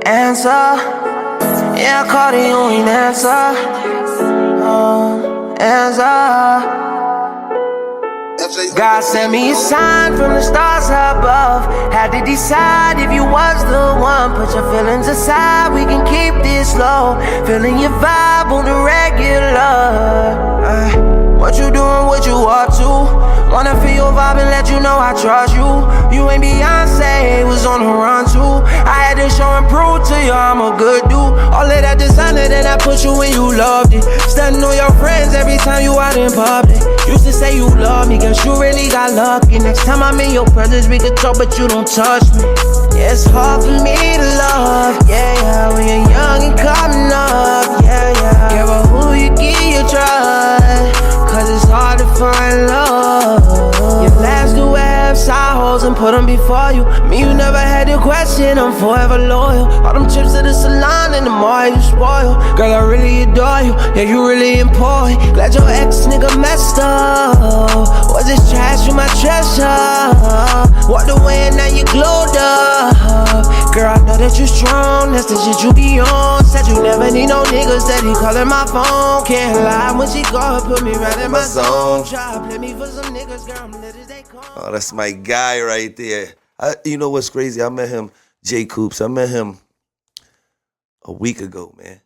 answer. Yeah, I called it, you ain't answer. Answer. God sent me a sign from the stars above. Had to decide if you was the one. Put your feelings aside, we can keep this low. Feeling your vibe on the regular. What you doing, what you up to? Wanna feel your vibe and let you know I trust you. You ain't Beyonce, was on the run too. I had to show and prove to you I'm a good dude. All of that designer, then I put you when you loved it. Stunning on your friends every time you out in public. Used to say you love me, guess you really got lucky. Next time I'm in your presence, we could talk, but you don't touch me. Yeah, it's hard for me to love, yeah, when you're young and coming up, yeah. Care about who you give your trust, cause it's hard to find love. Your last two have side holes and put them before you. Me, you never had to question, I'm forever loyal. All them trips to the salon and the more you spoil. Girl, I really adore you, yeah, you really important. Glad your ex nigga messed up. Was this trash with my treasure? Walked away and now you glowed up. Girl, I know that you strong, that's the shit you be on. Said you never need no niggas, steady calling my phone. Can't lie, when she call, put me right in my zone. Try to play me for some niggas, girl, I'm lit as they call. Oh, that's my guy right there. You know what's crazy? I met him, Jay Coops. I met him a week ago, man.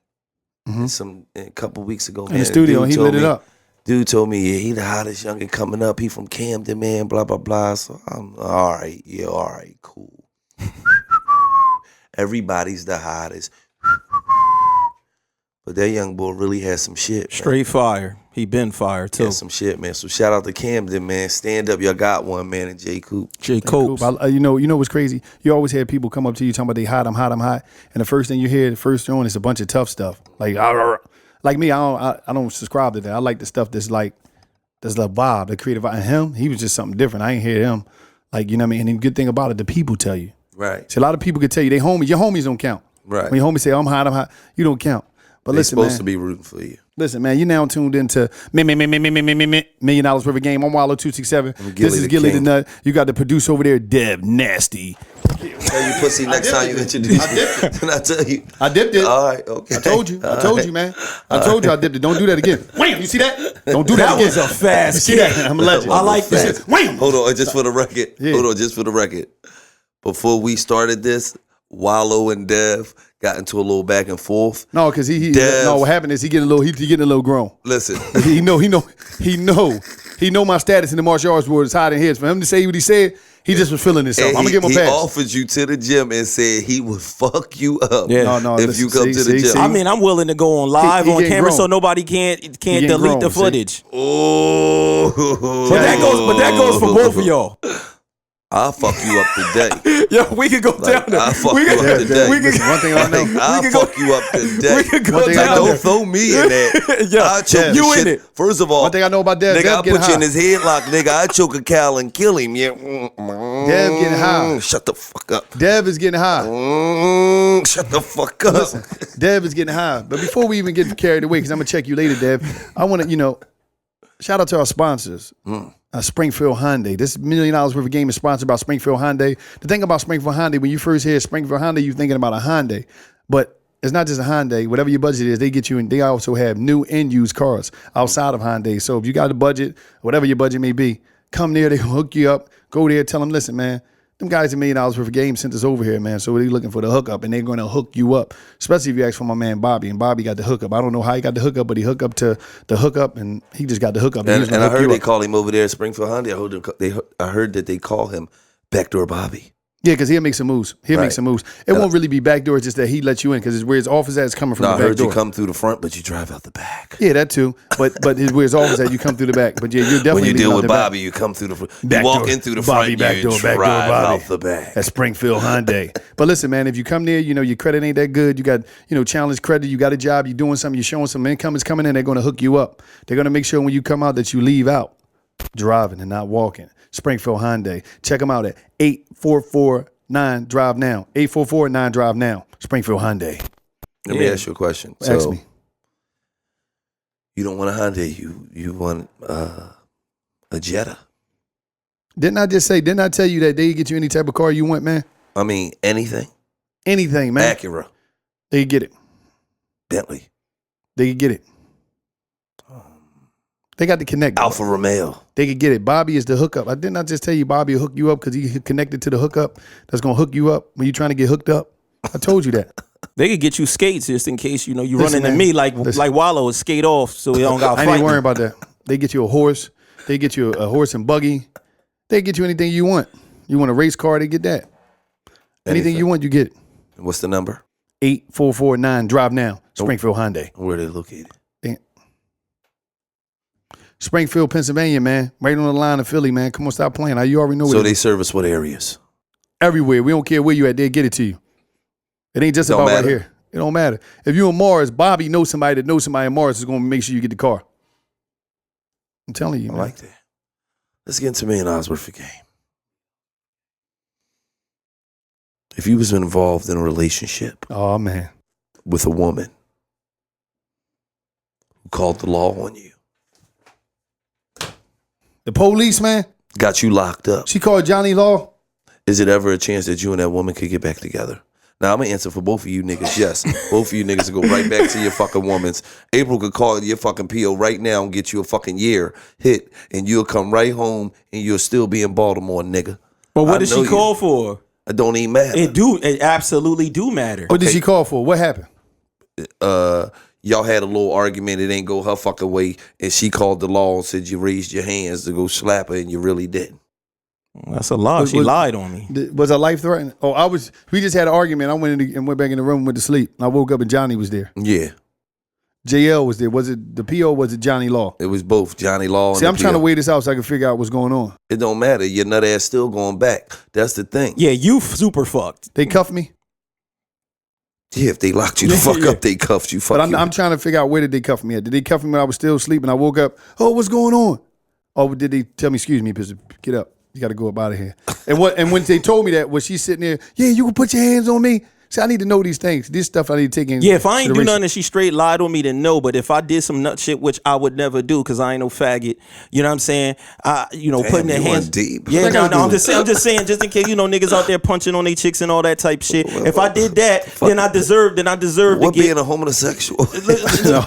A couple weeks ago, man. In the studio, he lit it up. Dude told me, yeah, he the hottest youngin' coming up. He from Camden, man, blah, blah, blah. So I'm all right, yeah, all right, cool. Everybody's the hottest. But that young boy really has some shit, man. Straight fire. He been fire, too. Has some shit, man. So shout out to Camden, man. Stand up, y'all got one, man, and Jay Coop. Jay Coop. You know what's crazy? You always had people come up to you talking about they hot, I'm hot, I'm hot. And the first thing you hear, the first throwing is a bunch of tough stuff. Like me, I don't subscribe to that. I like the stuff that's like the vibe, the creative vibe. And him, he was just something different. I ain't hear him. Like, you know what I mean? And the good thing about it, the people tell you. Right. See, a lot of people could tell you they homies. Your homies don't count. Right. When your homies say, I'm hot, you don't count. But They're listen, supposed man, to be rooting for you. Listen, man, you now tuned into $1 million worth of game. I'm Wallo 267. This is Gillie Da Nut. You got the producer over there, Dev Nasty. Tell you pussy next time you introduce me. Did I tell you? I dipped it. All right, okay. I told you. I told you, man. I told you I dipped it. Don't do that again. Wham! You see that? Don't do that again. That was a fast You see that? I'm a legend. I like this. Wham! Hold on, just for the record. Yeah. Hold on, just for the record. Before we started this, Wallo and Dev got into a little back and forth. No, because what happened is he getting a little grown. Listen. he know my status in the martial arts world is higher than his. For him to say what he said, he just was feeling himself. I'm gonna give him a pass. He offered you to the gym and said he would fuck you up. Yeah. No, if you come to the gym. I mean, I'm willing to go on live He on camera grown. so nobody can't delete the footage. Oh. But that goes for both of y'all. I'll fuck you up today. Yo, we could go down there. I'll fuck you up today. One thing I know. I'll fuck you up today. We could go down there. Don't throw me in that. Yo, I'll choke you shit. in it. First of all, One thing I know about Dev, nigga, Dev I'll getting put you in high. his headlock, nigga. I choke a cow and kill him. Yeah. Dev getting high. Shut the fuck up. Dev is getting high. Shut the fuck up. Listen, Dev is getting high. But before we even get carried away, because I'm going to check you later, Dev, I want to, shout out to our sponsors. Springfield Hyundai. This $1 million worth of game is sponsored by Springfield Hyundai. The thing about Springfield Hyundai, when you first hear Springfield Hyundai, you're thinking about a Hyundai. But it's not just a Hyundai. Whatever your budget is, they get you in. They also have new and used cars outside of Hyundai. So if you got a budget, whatever your budget may be, come there, they hook you up. Go there, tell them, listen, man, them guys $1 million worth of game sent us over here, man. So they're looking for the hookup, and they're going to hook you up. Especially if you ask for my man Bobby, and Bobby got the hookup. I don't know how he got the hookup, but he hooked up to the hookup, and he just got the hookup. And I heard they call him over there at Springfield Hyundai. I heard that they call him Backdoor Bobby. Yeah, because he'll make some moves. Make some moves. It won't really be backdoor. It's just that he lets you in because it's where his office at is coming from the back door. I heard you come through the front, but you drive out the back. Yeah, that too. But where his office at, you come through the back. But yeah, you're definitely when you deal with Bobby, you come through the front. You walk in through the front, you drive out the back. At Springfield Hyundai. But listen, man, if you come there, your credit ain't that good. You got, challenge credit. You got a job. You're doing something. You're showing some income is coming in. They're going to hook you up. They're going to make sure when you come out that you leave out driving and not walking. Springfield Hyundai. Check them out at 844-9 Drive Now. 844-9 Drive Now. Springfield Hyundai. Let me ask you a question. Ask me. You don't want a Hyundai. You want a Jetta. Didn't I tell you that they get you any type of car you want, man? I mean, anything. Anything, man. Acura. They could get it. Bentley. They could get it. They got the connect. Alfa Romeo. They could get it. Bobby is the hookup. I did not just tell you Bobby will hook you up because he connected to the hookup that's going to hook you up when you're trying to get hooked up. I told you that. They could get you skates just in case, you Listen, run into man. me like Listen. Wallo and skate off so we don't got to I fight. ain't worrying about that. They get you a horse. They get you a horse and buggy. They get you anything you want. You want a race car, they get that. Anything you want, you get it. What's the number? 8449 Drive Now, Springfield Hyundai. Where are they located? Springfield, Pennsylvania, man. Right on the line of Philly, man. Come on, stop playing. You already know So where they service what areas? everywhere. We don't care where you at. They'll get it to you. It ain't just Don't about right matter. here. It don't matter. If you in Mars, Bobby knows somebody that knows somebody in Mars is going to make sure you get the car. I'm telling you, I man. like that. Let's get into $1 million worth of game. If you was involved in a relationship Oh, man. with a woman who called the law on you, The police, man. got you locked up, She called Johnny Law. is it ever a chance that you and that woman could get back together? Now, I'm going to answer for both of you niggas, yes. Both of you niggas will go right back to your fucking woman's. April could call your fucking PO right now and get you a fucking year hit, and you'll come right home, and you'll still be in Baltimore, nigga. But what I did know she you. call for? It don't even matter. It absolutely do matter. What did she call for? What happened? Y'all had a little argument. It ain't go her fucking way, and she called the law and said you raised your hands to go slap her, and you really didn't. That's a lie. She lied on me. Was her life threatened? Oh, we just had an argument. I went in and went back in the room and went to sleep. I woke up and Johnny was there. Yeah, JL was there. Was it the PO or was it Johnny Law? it was both Johnny Law and See, I'm the trying to PO. weigh this out so I can figure out what's going on. It don't matter. Your nut ass still going back. That's the thing. Yeah, you super fucked. They cuffed me, Yeah, if they locked you the fuck up, they cuffed you. Fuck but you. I'm trying to figure out where did they cuff me at? Did they cuff me when I was still sleeping? I woke up. Oh, what's going on? Or did they tell me, excuse me, get up. You got to go up out of here. And when they told me that, was she sitting there? Yeah, you can put your hands on me. See, I need to know these things. This stuff I need to take in. Yeah, if I ain't do consideration. nothing and she straight lied on me, then no. But if I did some nut shit, which I would never do because I ain't no faggot, you know what I'm saying? Putting their you hands went deep. Yeah, What I gotta no, do? I'm just saying, just in case niggas out there punching on their chicks and all that type shit. If I did that, then I deserve What to get. being a homosexual?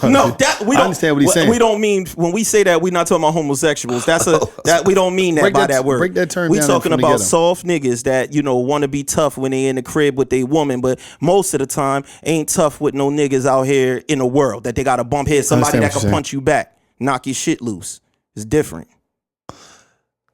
No, that we I don't understand what he's saying. We don't mean when we say that we're not talking about homosexuals. That we don't mean that Break by that- that word. break that term We down talking from about together. soft niggas that want to be tough when they in the crib with their woman, but most of the time ain't tough with no niggas out here in the world that they got to bump head somebody understand that what can you're saying. punch you back, knock your shit loose. It's different.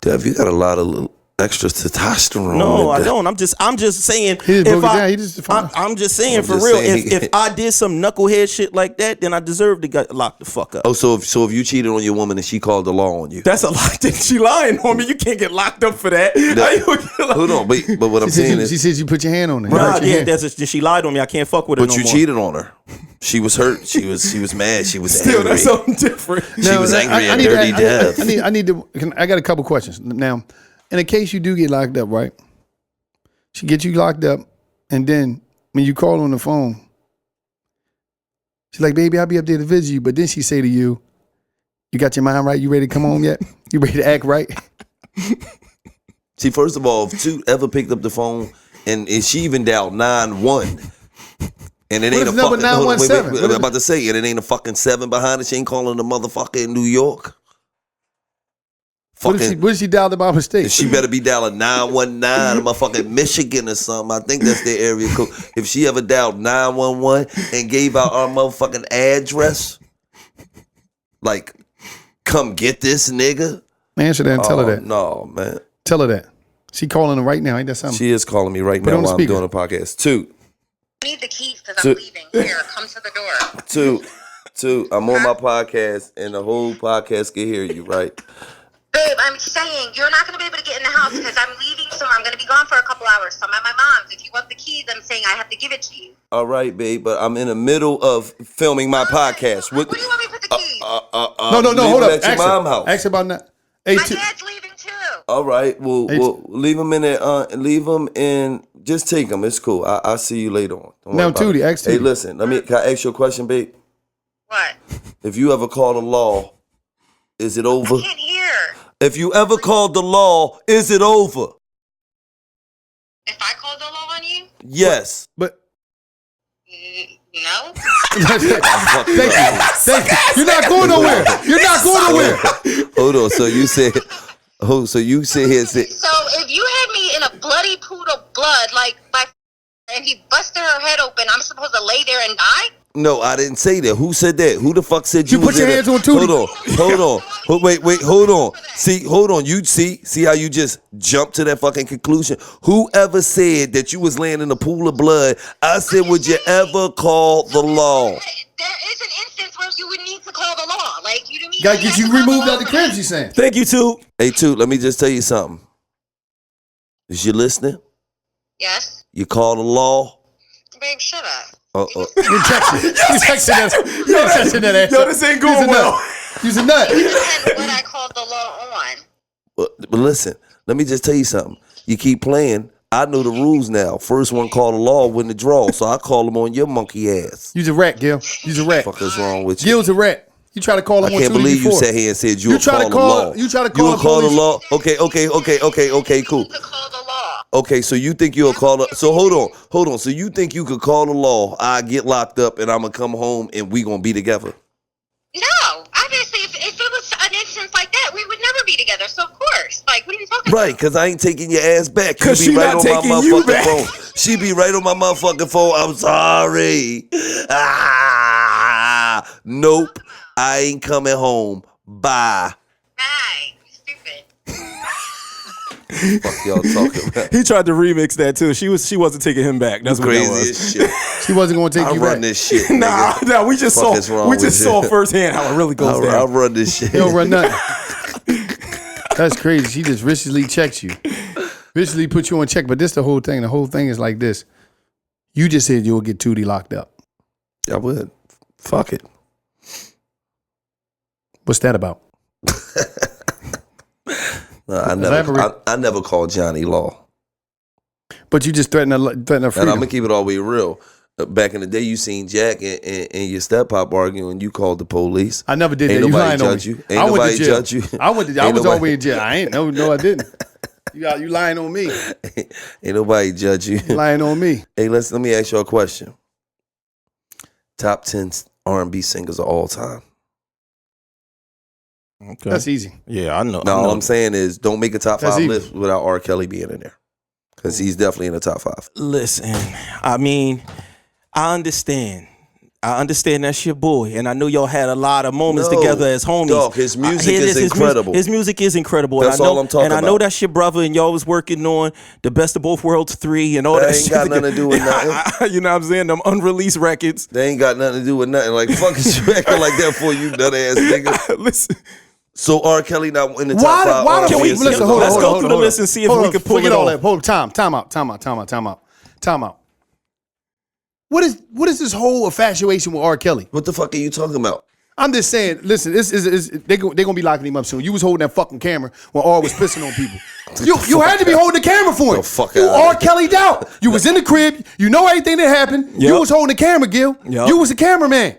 Dev, you got a lot of little extra testosterone. No, in I that. don't. I'm just saying. He just broke if it I, down. He just defined- I'm just saying I'm for just real. saying. If I did some knucklehead shit like that, then I deserve to get locked the fuck up. Oh, so if you cheated on your woman and she called the law on you, That's a lie. She lying on me. You can't get locked up for that. How you get locked- hold on, but what I'm saying She is, said you put your hand on it. Nah, yeah, she lied on me. I can't fuck with her but no you more. cheated on her. She was hurt. She was mad. She was Still, angry. that's something different. She was angry at Dirty Dev. I need to. I got a couple questions now. In case you do get locked up, right? She gets you locked up, and then when you call on the phone, she's like, "Baby, I'll be up there to visit you." But then she say to you, "You got your mind right? You ready to come home yet? You ready to act right?" See, first of all, if Toot ever picked up the phone and she even dialed 911, and it What ain't if a number fucking hold on, 917? I'm about to say, and it ain't a fucking 7 behind it. She ain't calling the motherfucker in New York. What if she dialed it by mistake? She better be dialing 919, motherfucking Michigan or something. I think that's their area code. If she ever dialed 911 and gave out our motherfucking address, like, come get this nigga. Answer that and tell her that. No, man. Tell her that. She calling her right now. Ain't that something? She is calling me right Put it now on the while I'm speaker. doing a podcast. Toot. I need the keys because I'm leaving. Here, come to the door. Toot. I'm on my podcast and the whole podcast can hear you, right? Babe, I'm saying you're not going to be able to get in the house because I'm leaving soon. I'm going to be gone for a couple hours. So I'm at my mom's. If you want the keys, I'm saying I have to give it to you. All right, babe, but I'm in the middle of filming my podcast. Where do you want me to put the keys? no, leave hold them up. at your Ask her. mom's house. Ask her about that. Hey, My dad's leaving too. All right, well, Hey, leave them in there. Leave them in. Just take them. It's cool. I'll see you later on. Don't worry Now, about it. Tudie, ask Hey, Tudie. listen. Can I ask you a question, babe? What? If you ever call the law, is it over? I can't hear. If you ever called the law, is it over? If I called the law on you? Yes. But No. thank you. You're not going nowhere. You're not going nowhere. Hold on. So you said, so you sit here and say, So if you had me in a bloody pool of blood, like and he busted her head open, I'm supposed to lay there and die? no, I didn't say that. Who said that? Who the fuck said You you put was your in hands a, on Tudie. Hold on. Wait, hold on. Hold on. You see how you just jumped to that fucking conclusion? Whoever said that you was laying in a pool of blood, I said, would you ever call the law? There is an instance where you would need to call the law. Like, you didn't need Gotta to get you call the removed law out the for crib, that. she's saying. Thank you, Toot. Hey, Toot, let me just tell you something. Is you listening? Yes. You call the law? Babe, shut up. You texting that ass. Yo, this ain't going well. You's a nut. And what I called the law on. But listen, let me just tell you something. You keep playing. I know the rules now. First one call the law, win the draw. So I call them on your monkey ass. You's a rat, Gil. You's a rat. What the fuck is wrong with you? Gil's a rat. You try to call him I on can't Tudie believe you before. sat here and said you You would try call to the call- law. you try to You call would the call the police. law. Okay, cool. To call the law. Okay, so you think you'll call the so hold on. So you think you could call the law, I get locked up and I'm gonna come home and we gonna be together? No. Obviously, if it was an instance like that, we would never be together. So, of course. Like, what are you talking Right, about? because I ain't taking your ass back. You 'Cause be she right not on my taking you motherfucking back. phone. She be right on my motherfucking phone. I'm sorry. Nope. I ain't coming home. Bye. Bye. Stupid. Fuck y'all talking about. He tried to remix that too. She wasn't taking him back. That's what that Crazy was. as shit. She wasn't going to take I you run back. this shit. Nah, nigga. nah, we just Fuck is wrong with you? saw firsthand how it really goes I down. run this shit. You don't run nothing. That's crazy. She just viciously checks you. Viciously put you on check. But this the whole thing. The whole thing is like this. You just said you'll get Tudie locked up. I would. Fuck it. What's that about? No, I Elaborate. never called Johnny Law. But you just threaten her And freedom. I'm gonna keep it all the way real. Back in the day, you seen Jack and your step pop arguing. You called the police. I never did Ain't that. You nobody lying on judge me. you. Ain't I went nobody to jail. judge you. I Ain't was nobody- always in jail. I ain't. No, I didn't. You lying on me. Ain't nobody judge you. You lying on me. Hey, let me ask you a question. Top 10 R&B singers of all time. Okay. That's easy. Yeah, I know. Now, I all know. I'm saying is don't make a top That's 5 easy. list without R. Kelly being in there. Because he's definitely in the top 5. Listen, I mean, I understand. That's your boy, and I know y'all had a lot of moments No, together as homies. dog, his music is incredible. His music is incredible. That's and I know, all I'm talking And I know about. that's your brother, and y'all was working on the Best of Both Worlds 3 and all That that ain't shit. got nothing to do with nothing. You know what I'm saying? Them unreleased records. They ain't got nothing to do with nothing. Like, fuck is you acting like that for, you nut ass nigga? Listen, So R. Kelly not in the top Why? 5. Why the Can we- fuck? Listen, hold on. let's hold go on, through hold the on. list and see if Hold we on, can pull forget it all off. that. Hold time out. What is this whole infatuation with R. Kelly? What the fuck are you talking about? I'm just saying. Listen, they gonna be locking him up soon. You was holding that fucking camera when R was pissing on people. You had to be holding the camera for him. The fuck You outta R. here. Kelly'd out. You was in the crib. You know everything that happened. You Yep. was holding the camera, Gil. Yep. You was the cameraman.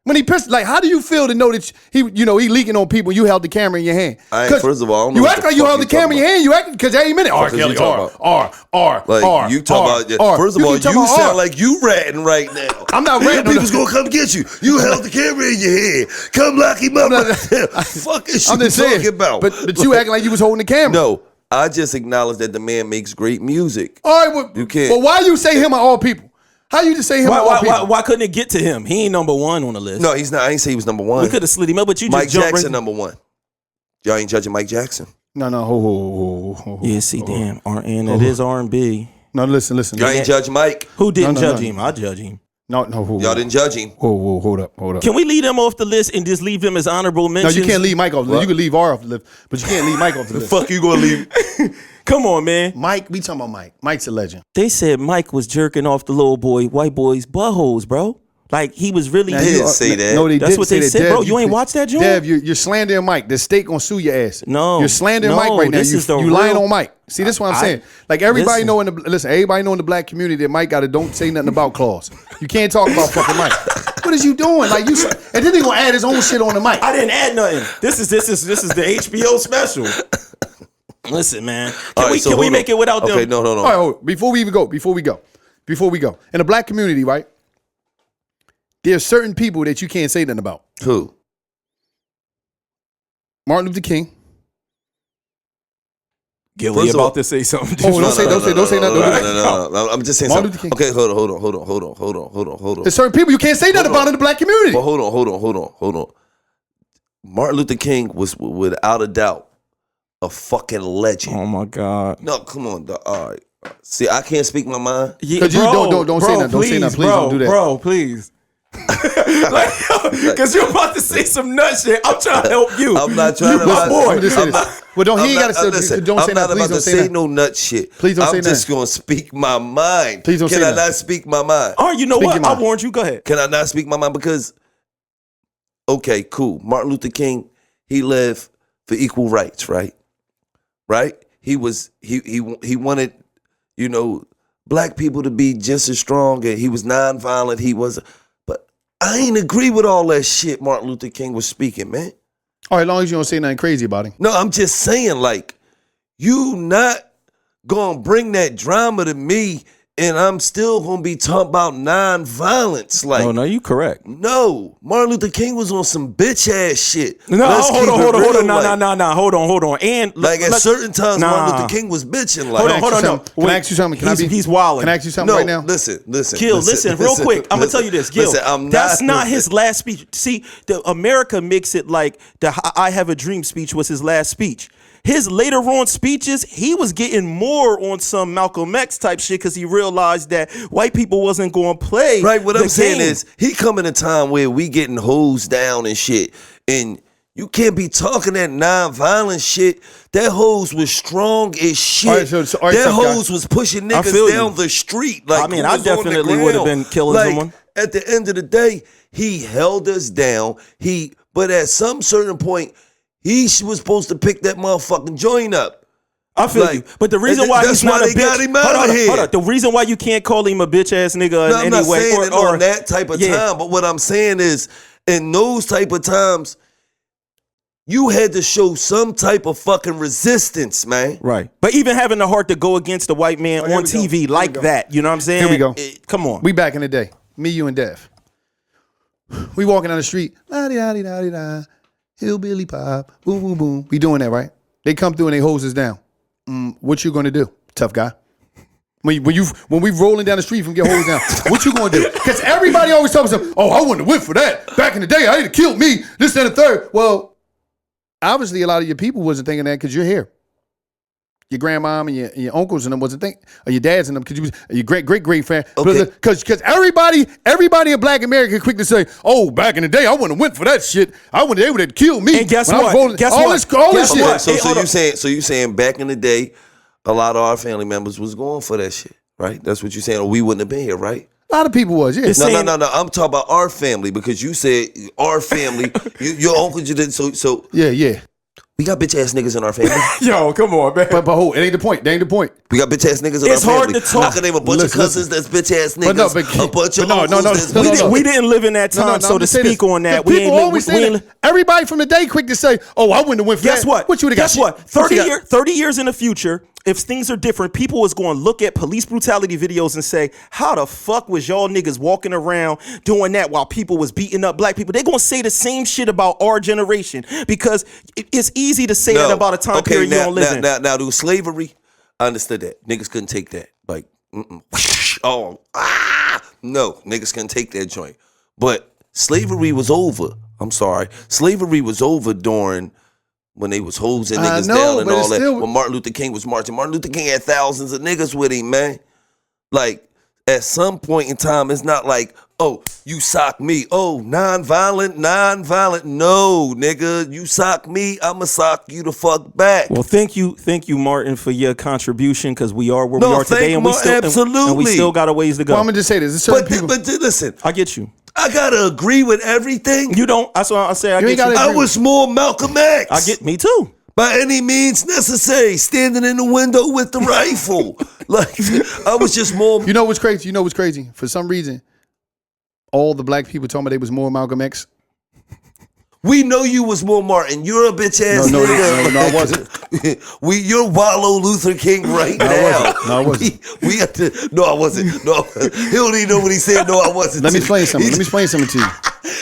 When he pissed, like, how do you feel to know that he leaking on people? You held the camera in your hand. I ain't- 'Cause first of all, I don't know you what act the like you fuck held you the camera in your talking hand. You act because every minute R. Fuck is Kelly, you talking about? Like, you talking about, first of all, you sound like you ratting right now. I'm not ratting. People's gonna come get you. You held the camera in your head. Come lock him up. Fuck is you I'm just talking saying. about? But you acting like you was holding the camera. No, I just acknowledge that the man makes great music. All right, well, You can't- But why you say him of all people? How you just say him of all people? Why couldn't it get to him? He ain't number one on the list. No, he's not. I ain't say he was number 1. We could have slid him up, but you just Mike jumped Jackson right. number 1. Y'all ain't judging Mike Jackson. No, ho. Yeah, see, damn, and it is R&B. No, listen. Y'all ain't judge Mike. Who didn't No. judge him? I judge him. No, Y'all didn't judge him. Whoa, hold up. Can we leave them off the list and just leave them as honorable No, mentions? you can't leave Mike off the list. You can leave R off the list, but you can't leave Mike off the list. Fuck you gonna leave? Come on, man. Mike, we talking about Mike. Mike's a legend. They said Mike was jerking off the little boy, white boy's buttholes, bro. Like he was really. Now, They you didn't are- say that. No, they That's didn't what say they that. said, Dev, bro. You ain't watched that joint? Dev, you're slandering Mike. The state gonna sue your ass. No, you're slandering no, Mike right now. this is the You lying real- on Mike. See, this is what I'm saying. Like everybody listen. everybody know in the black community that Mike got a don't say nothing about clause. You can't talk about fucking Mike. What is you doing? Like you, and then he gonna add his own shit on the mic. I didn't add nothing. This is the HBO special. Listen, man. All Can right, so we hold make on. it without them? Okay, no. All right, hold on. Before we go, before we go. In the black community, right? There's certain people that you can't say nothing about. Who? Martin Luther King. Gillie First of all- about to say something. Oh, don't say nothing. No. I'm just saying Martin something. Luther King. Okay, hold on. There's certain people you can't say nothing about in the black community. Well, hold on. Martin Luther King was without a doubt a fucking legend. Oh my God. No, come on, dog. All right. See, I can't speak my mind. Yeah, Because you don't say nothing. Don't say nothing. Please don't do that. Bro, please. Because you're about to say some nut shit. I'm trying to help you. I'm not trying to. my boy. I'm Just say not- this. Well, don't he I'm ain't not- gotta say. listen, Don't say I'm not nothing. Please about don't to say say nothing. no nut shit. Please don't say I'm just nothing. gonna speak my mind. Please don't say Can I nothing. not speak my mind? Oh, you know Speak what? your I mind. warned you. Go ahead. Can I not speak my mind? Because, okay, cool. Martin Luther King, he lived for equal rights, right? Right? He wanted, black people to be just as strong, and he was nonviolent. But I ain't agree with all that shit Martin Luther King was speaking, man. All right, as long as you don't say nothing crazy about him. No, I'm just saying, like, you not gonna bring that drama to me, and I'm still gonna be talking about nonviolence. Like, No, you correct. no, Martin Luther King was on some bitch ass shit. No, Let's keep hold it on. real, No, like, hold on. And Like at let's- certain times, Nah. Martin Luther King was bitching. Like, Hold on, no. Can I ask you something? He's wilding. Can I ask you something no, right now? listen. Gil, listen, real quick. I'm gonna tell you this, Gil. Listen, that's not his last speech. See, the America makes it like the "I Have a Dream" speech was his last speech. His later on speeches, he was getting more on some Malcolm X type shit because he realized that white people wasn't going to play. Right, what the I'm saying game. is, he come in a time where we getting hosed down and shit, and you can't be talking that nonviolent shit. That hose was strong as shit. All right, all right, that tough guy. hose was pushing I feel niggas you. down the street. Like, I mean, who I was on the definitely would have ground. been killing Like, someone. At the end of the day, he held us down. But at some certain point, he was supposed to pick that motherfucking joint up. I feel Like, you, but the reason why that's he's not why a they bitch. got him out of here. Hold on. The reason why you can't call him a bitch ass nigga No, in I'm any not way, saying it or on that type of Yeah. time, but what I'm saying is, in those type of times, you had to show some type of fucking resistance, man. Right. But even having the heart to go against the white man here on we go. TV Here we like go. that, you know what I'm saying? Here we go. Come on. We back in the day. Me, you, and Dev. We walking down the street. La-di-da-di-da-di-da. Hillbilly pop. Boom, boom, boom. We doing that, right? They come through and they hose us down. What you gonna do, tough guy? When we rolling down the street from get hosed down, what you gonna do? Because everybody always tells us, "Oh, I wouldn't have went for that back in the day. I'd have killed me." This, that, and the third. Well, obviously, a lot of your people wasn't thinking that because you're here. Your grandmom and your uncles and them wasn't thinking, or your dads and them, because you was your great fan. Okay. Because everybody in Black America quick to say, "Oh, back in the day, I wouldn't have went for that shit. I wouldn't. They would have killed me." And guess when I was what? rolling- Guess all what? this Guess shit. what? So, Hey, hold on. you saying back in the day, a lot of our family members was going for that shit, right? That's what you're saying. Or we wouldn't have been here, right? A lot of people was, yeah. It's No, saying- no. I'm talking about our family because you said our family. Your uncle, you did so. Yeah. We got bitch ass niggas in our family. Yo, come on, man. But hold, it ain't the point. That ain't the point. We got bitch ass niggas in It's our hard family. to talk. I can name a bunch Listen, of cousins that's bitch ass niggas. But no, a bunch of but no, uncles no, that's no, bitch no. ass. We didn't live in that time, so I'm to just saying speak this. on that, The we people ain't always we say ain't- that. Everybody from the day quick to say, "Oh, I wouldn't have went for Guess that." what? What you would have got? Guess what? What you 30 years in the future, if things are different, people is going to look at police brutality videos and say, "How the fuck was y'all niggas walking around doing that while people was beating up black people?" They're going to say the same shit about our generation because it's easy to say that about a time period you don't live in. Now, do slavery, I understood that. Niggas couldn't take that. Like, no, niggas couldn't take that joint. But slavery was over. I'm sorry. Slavery was over during when they was hosing niggas know, down and but all it's that. still- When Martin Luther King was marching. Martin Luther King had thousands of niggas with him, man. Like, at some point in time, it's not like, oh, you sock me. Oh, nonviolent. No, nigga, you sock me, I'ma sock you the fuck back. Well, thank you, Martin, for your contribution because we are where No, we are today, thank and we Martin, still and we absolutely. still got a ways to go. Well, I'm gonna just say this. There's certain people. But listen, I get you. I gotta agree with everything. You don't. That's what I say. I You get ain't you. gotta- I was more Malcolm X. I get me too. By any means necessary, standing in the window with the rifle. Like, I was just more. You know what's crazy? For some reason, all the black people told me they was more Malcolm X. We know you was more Martin. You're a bitch ass nigga. No, I wasn't. You're Wallo Luther King right now. No, I wasn't. We have to. No, I wasn't. No, he don't even know what he said. No, I wasn't. Let me explain something. Let me explain something to you.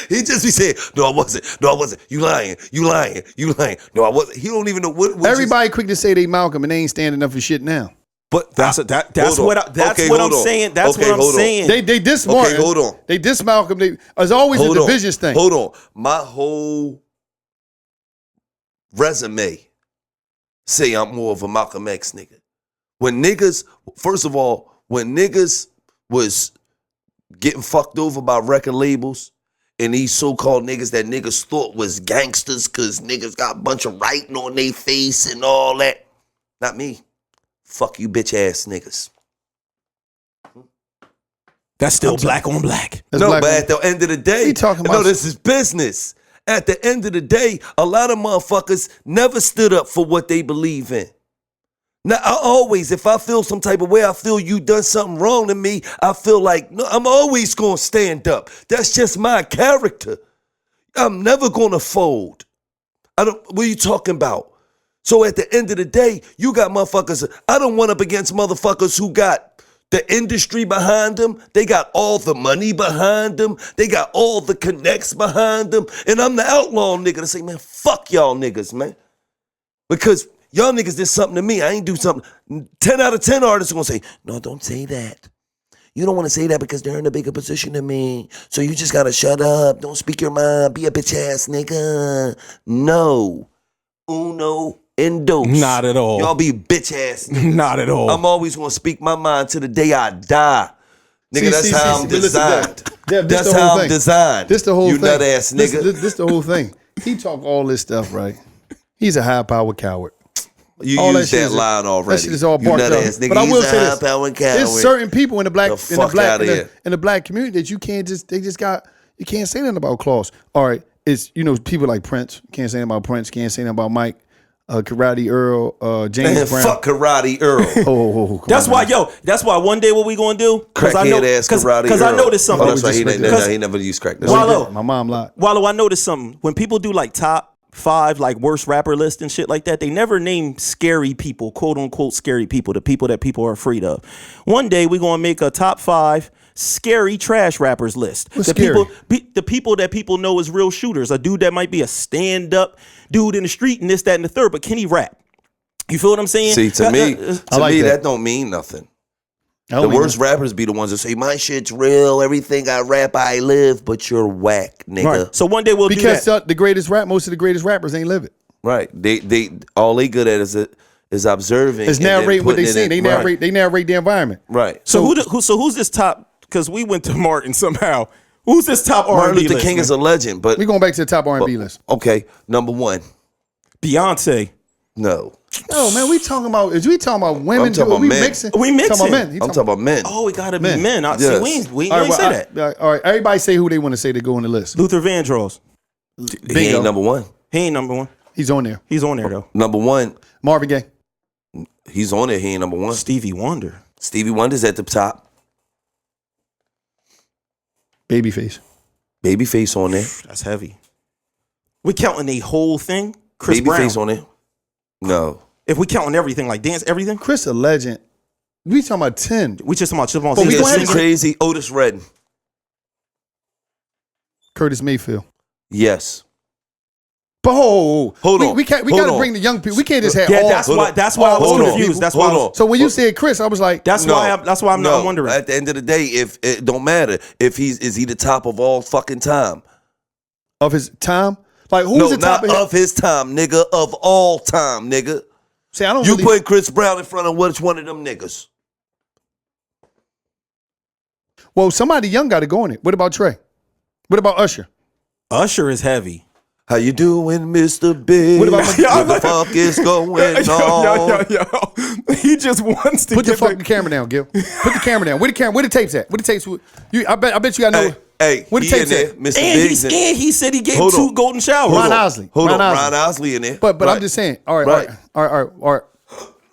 He just be saying, no, I wasn't. No, I wasn't. You lying. You lying. You lying. No, I wasn't. He don't even know what. Everybody quick to say they Malcolm and they ain't standing up for shit now. But That's what I'm saying. That's what I'm saying. They diss Martin. Okay, hold on. They diss Malcolm. It's always a divisions thing. Hold on. My whole resume say I'm more of a Malcolm X nigga. When niggas, first of all, when niggas was getting fucked over by record labels and these so-called niggas that niggas thought was gangsters because niggas got a bunch of writing on their face and all that. Not me. Fuck you bitch ass niggas. That's still black on black. That's No, black but on- at the end of the day, He talking no, about- this is business. At the end of the day, a lot of motherfuckers never stood up for what they believe in. Now, I always, if I feel some type of way, I feel you done something wrong to me, I feel like, no, I'm always going to stand up. That's just my character. I'm never going to fold. What are you talking about? So at the end of the day, you got motherfuckers, I don't run up against motherfuckers who got the industry behind them. They got all the money behind them. They got all the connects behind them. And I'm the outlaw nigga to say, man, fuck y'all niggas, man. Because y'all niggas did something to me. I ain't do something. 10 out of 10 artists are going to say, no, don't say that. You don't want to say that because they're in a bigger position than me. So you just got to shut up. Don't speak your mind. Be a bitch ass nigga. No. Uno and dos. Not at all. Y'all be bitch ass niggas. Not at all. I'm always gonna speak my mind to the day I die. Nigga, that's how I'm but listen, designed. Dev, this That's the whole how I'm thing. designed. This the whole you thing. nut ass nigga. This the whole thing. He talk all this stuff, right? He's a high-powered coward. You All used shit that is- line already. That shit is all you barked nut up. ass nigga. But I will He's say a this: high-powered coward. there's certain people in the black, The fuck outta here. in the black community that you can't just. They just got. You can't say nothing about Claus. All right, it's people like Prince. Can't say nothing about Prince. Can't say nothing about Mike, Karate Earl, James Man, Brown. fuck Karate Earl. Come That's on, why, man. that's why one day what we gonna do? Crackhead ass Karate Because I Earl. noticed something. Oh, that's right. Because- He never used crack. That's Wallo. right. My mom lied. Wallo, I noticed something. When people do like top 5 like worst rapper list and shit like that, they never name scary people, quote unquote scary people, the people that people are afraid of. One day we're gonna make a top 5 scary trash rappers list. What's the scary? the people that people know is real shooters. A dude that might be a stand-up dude in the street and this, that, and the third, but can he rap? You feel what I'm saying? See, to me, like that. that don't mean nothing. I The don't mean worst rappers be the ones that say, my shit's real, everything I rap, I live, but you're whack, nigga. Right. So one day we'll because do that. most of the greatest rappers ain't living. Right. They all they good at is observing. It's and then narrating what they putting it see. in- They narrate the environment. Right. So who's this top? Because we went to Martin somehow. Who's this top Martin R&B Luther list, King man? is a legend, but We going back to the top R&B list. okay, number 1. Beyonce. No. Oh man, we talking about women? I'm talking about we men. mixing? We mixing. Talking about men. I'm talking about men. Oh, it gotta be Men. men. Yes. See, we ain't say that. All right, everybody say who they want to say to go on the list. Luther Vandross. He Bingo. ain't number 1. He ain't number 1. He's on there. He's on there though. Number 1, Marvin Gaye, he's on there. He ain't number 1. Stevie Wonder. Stevie Wonder's at the top. Babyface. Babyface on there. That's heavy. We counting the whole thing. Chris Brown. Babyface on there. No. If we counting everything, like dance, everything, Chris a legend. We talking about 10. we just talking about Chipmunks. But we Nigga, gonna have you to- crazy. Otis Redding. Curtis Mayfield. Yes. But Hold on. We got Hold to on. bring the young people. We can't just have Yeah, all. that's why. That's why I was Hold on. confused. That's Hold why. on. So when you said Chris, I was like, That's why. I'm No. not wondering. At the end of the day, if it don't matter if is he the top of all fucking time? of his time. Like who's No, the top not of his time, nigga. Of all time, nigga. See, I don't You really. put Chris Brown in front of which one of them niggas? Well, somebody young got to go in it. What about Trey? What about Usher? Usher is heavy. How you doing, Mr. Big? What about what the fuck is going on? Yo. He just wants to Put the give fucking camera down, Gil. Put the camera down. Where the camera? Where the tapes at? Where the tapes? I bet you got no. Hey, where the he in tapes there, at? Mr. And Biggs. he said he gave Hold 2 on. golden showers. Ron Osley. Hold on, Ron Ron Osley in there. But Right. I'm just saying. All right.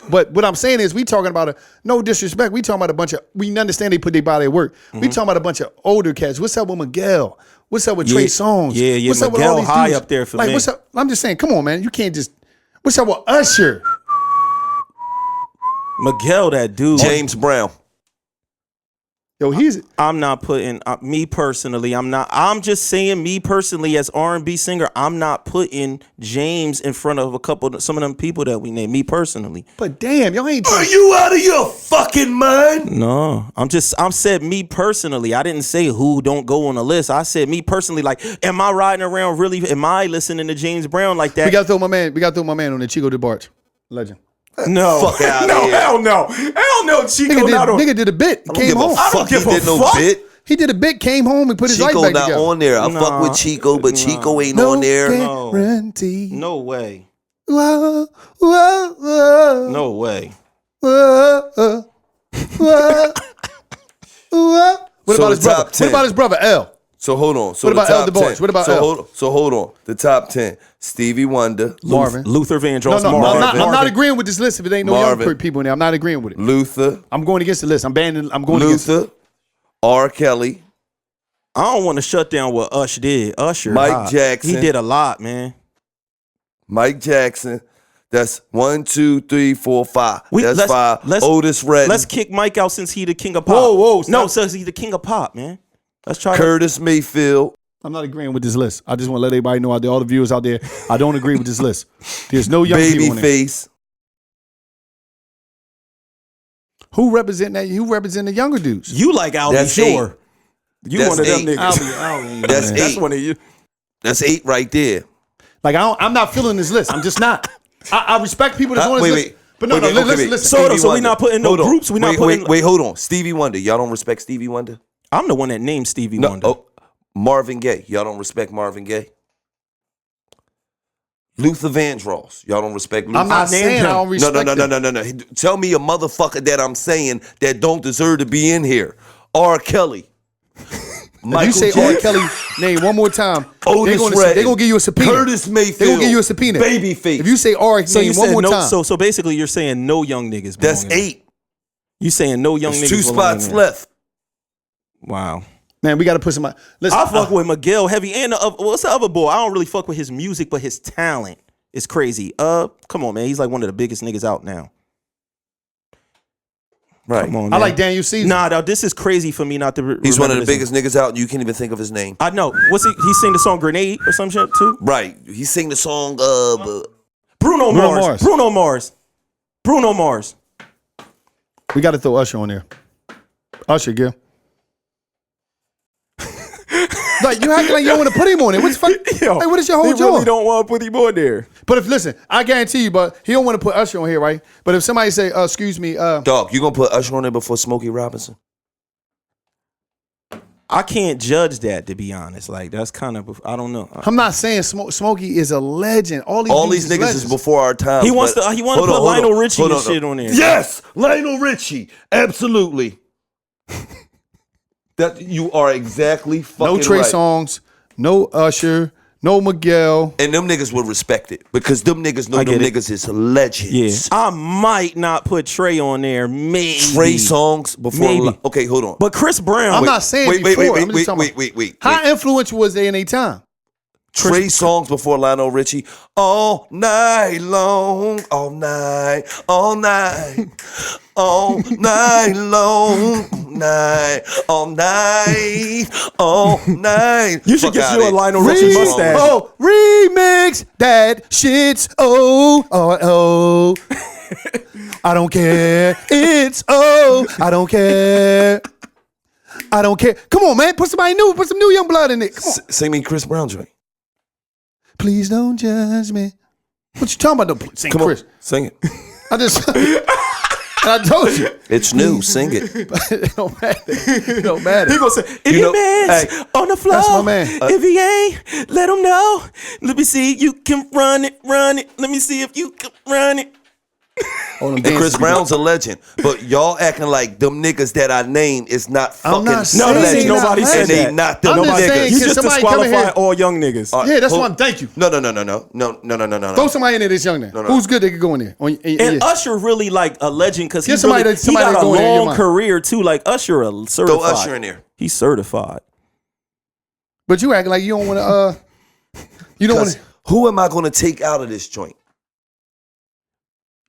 But what I'm saying is, we talking about no disrespect. We talking about a bunch of. We understand they put their body at work. We talking about a bunch of older cats. What's up with Miguel? What's up with Trey Songz? Yeah, What's up with Miguel all these high dudes? up there for like, me. What's up? I'm just saying, come on, man. You can't just. What's up with Usher? Miguel, that dude. James Brown. Yo, he's. I'm not putting me personally. I'm just saying me personally as R&B singer. I'm not putting James in front of some of them people that we name. Me personally. But damn, y'all ain't. Are you out of your fucking mind? No, I'm said me personally. I didn't say who don't go on the list. I said me personally. Like, am I riding around really? Am I listening to James Brown like that? We gotta throw my man on the Chico DeBarge. Legend. No, Fuck out no, of here. hell no, Chico. Nigga did a bit. I don't Came give home. a fuck. give He a did no fuck. bit. He did a bit. Came home and put his Chico life back not together. on there. I fuck with Chico, but Chico ain't on there. Guarantee. No way. Whoa, whoa, whoa. No way. Whoa, whoa, whoa, whoa. What So about his the brother? top 10. What about his brother L? So hold on. So What about the El top DeBarge? 10. What about so El? hold on. The top 10. Stevie Wonder. Marvin. Luther Vandross. No, Marvin. I'm not agreeing with this list. If it ain't no Marvin. young people in there, I'm not agreeing with it. Luther. I'm going against the list. I'm going against it. Luther. R. Kelly. I don't want to shut down what Usher did. Usher, Mike Jackson. he did a lot, man. Mike Jackson. That's 1, 2, 3, 4, 5. That's let's- 5. let's- Otis Redding. Let's kick Mike out since he the king of pop. Whoa, stop. No, says he's the king of pop, man. Let's try. Curtis Mayfield. I'm not agreeing with this list. I just want to let everybody know out there, all the viewers out there, I don't agree with this list. There's no young people in there. Babyface. Who represent that? Who represent the younger dudes? You like Albie That's Shore? You That's one of them 8. niggas. That's That's 8. one of you. That's 8 right there. Like I'm not feeling this list. I'm just not. I respect people that's on this Wait, list. wait. But no, Wait, listen, wait. listen. So Stevie we Wonder. not putting no Hold on. groups. We not wait, putting. Wait, hold on. Stevie Wonder. Y'all don't respect Stevie Wonder? I'm the one that named Stevie No. Wonder. Oh, Marvin Gaye. Y'all don't respect Marvin Gaye? Luther Vandross. Y'all don't respect Luther? I'm not saying I don't respect No. Tell me a motherfucker that I'm saying that don't deserve to be in here. R. Kelly. If you say R. Kelly name one more time, Otis they're Redding. going to give you a subpoena. Curtis Mayfield. They're going to give you a subpoena. Babyface. If you say R So you name one said more no. time. So basically, you're saying no young niggas. That's belong in 8. You saying no young There's niggas? 2 belong in spots there. left. Wow. Man, we got to put somebody. Listen, I fuck with Miguel heavy and what's the other boy? I don't really fuck with his music, but his talent is crazy. Come on, man. He's like one of the biggest niggas out now. Right. Come on, I man. like Daniel Caesar. Nah, no, this is crazy for me not to. He's one of remember the this biggest niggas out, and you can't even think of his name. I know. What's he sing the song Grenade or some shit too? Right. He sang the song, Bruno Mars. Bruno Mars. We got to throw Usher on there. Usher, Gil. Like you acting like you don't want to put him on it. What's fuck? Yo, Like, what is your whole he job? really don't want to put him on there. But if listen, I guarantee you, but he don't want to put Usher on here, right? But if somebody say, "Excuse me," dog, you gonna put Usher on there before Smokey Robinson? I can't judge that, to be honest. Like that's kind of I don't know. I'm not saying Smokey is a legend. All these Niggas legends. is before our time. He wants to put Lionel Richie and shit on there. Yes, Lionel Richie. Absolutely. That you are exactly fucking No Trey right. Songz, no Usher, no Miguel. And them niggas will respect it because them niggas know I them get it. niggas is legends. Yeah, I might not put Trey on there. Maybe Trey Songz before. Maybe. Okay, hold on. but Chris Brown. I'm not saying before. I'm just talking about wait. how influential was they in their time? Trey Songz before Lionel Richie. All night long, all night, all night, all night long, night, all night, all night. You should Fuck get outta you a here. Lionel Richie Fuck mustache. wrong with Remix that shit's oh. I don't care. It's I don't care. I don't care. Come on, man. Put somebody new. Put some new young blood in it. Come on. you. Sing me Chris Brown joint. Please don't judge me. What you talking about? Sing Come Chris. on, sing it. I just. I told you. It's new. Sing it. It don't matter. It don't matter. He gonna say, if You your know- man's hey, on the floor, that's my man. If he ain't, let him know. Let me see if you can run it. Let me see if you can run it. Hold on, And Chris Brown's a legend, but y'all acting like them niggas that I named is not fucking. not No, saying that's they nobody not said and they that. not them I'm just niggas. saying, You Can just somebody come in disqualify here? all young niggas. Yeah, that's what I'm. Thank you. No. Throw somebody in there that's young there. Who's good that could go in there? And Usher really like a legend because Get somebody he somebody got that's a going in your long mind. career too. Like Usher, certified. Usher in there. He's certified. But you acting like you don't want to. You don't want to. Who am I going to take out of this joint?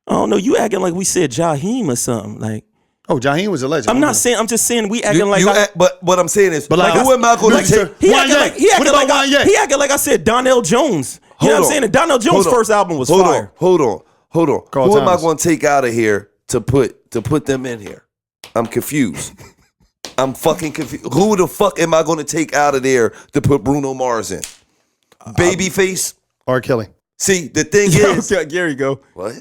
I don't know. You acting like we said Jaheim or something. Like, Oh, Jaheim was a legend. I'm not saying. I'm just saying we acting like. But what I'm saying is, But like, who am I going to take? He acting What about Wanye? He acting like I said Donnell Jones. You know what I'm saying? And Donnell Jones' first album was fire. Hold on. Carl Who am I Thomas. going to take out of here to put them in here? I'm confused. I'm fucking confused. Who the fuck am I going to take out of there to put Bruno Mars in? Babyface? R. Kelly. See, the thing is... Here you go. What?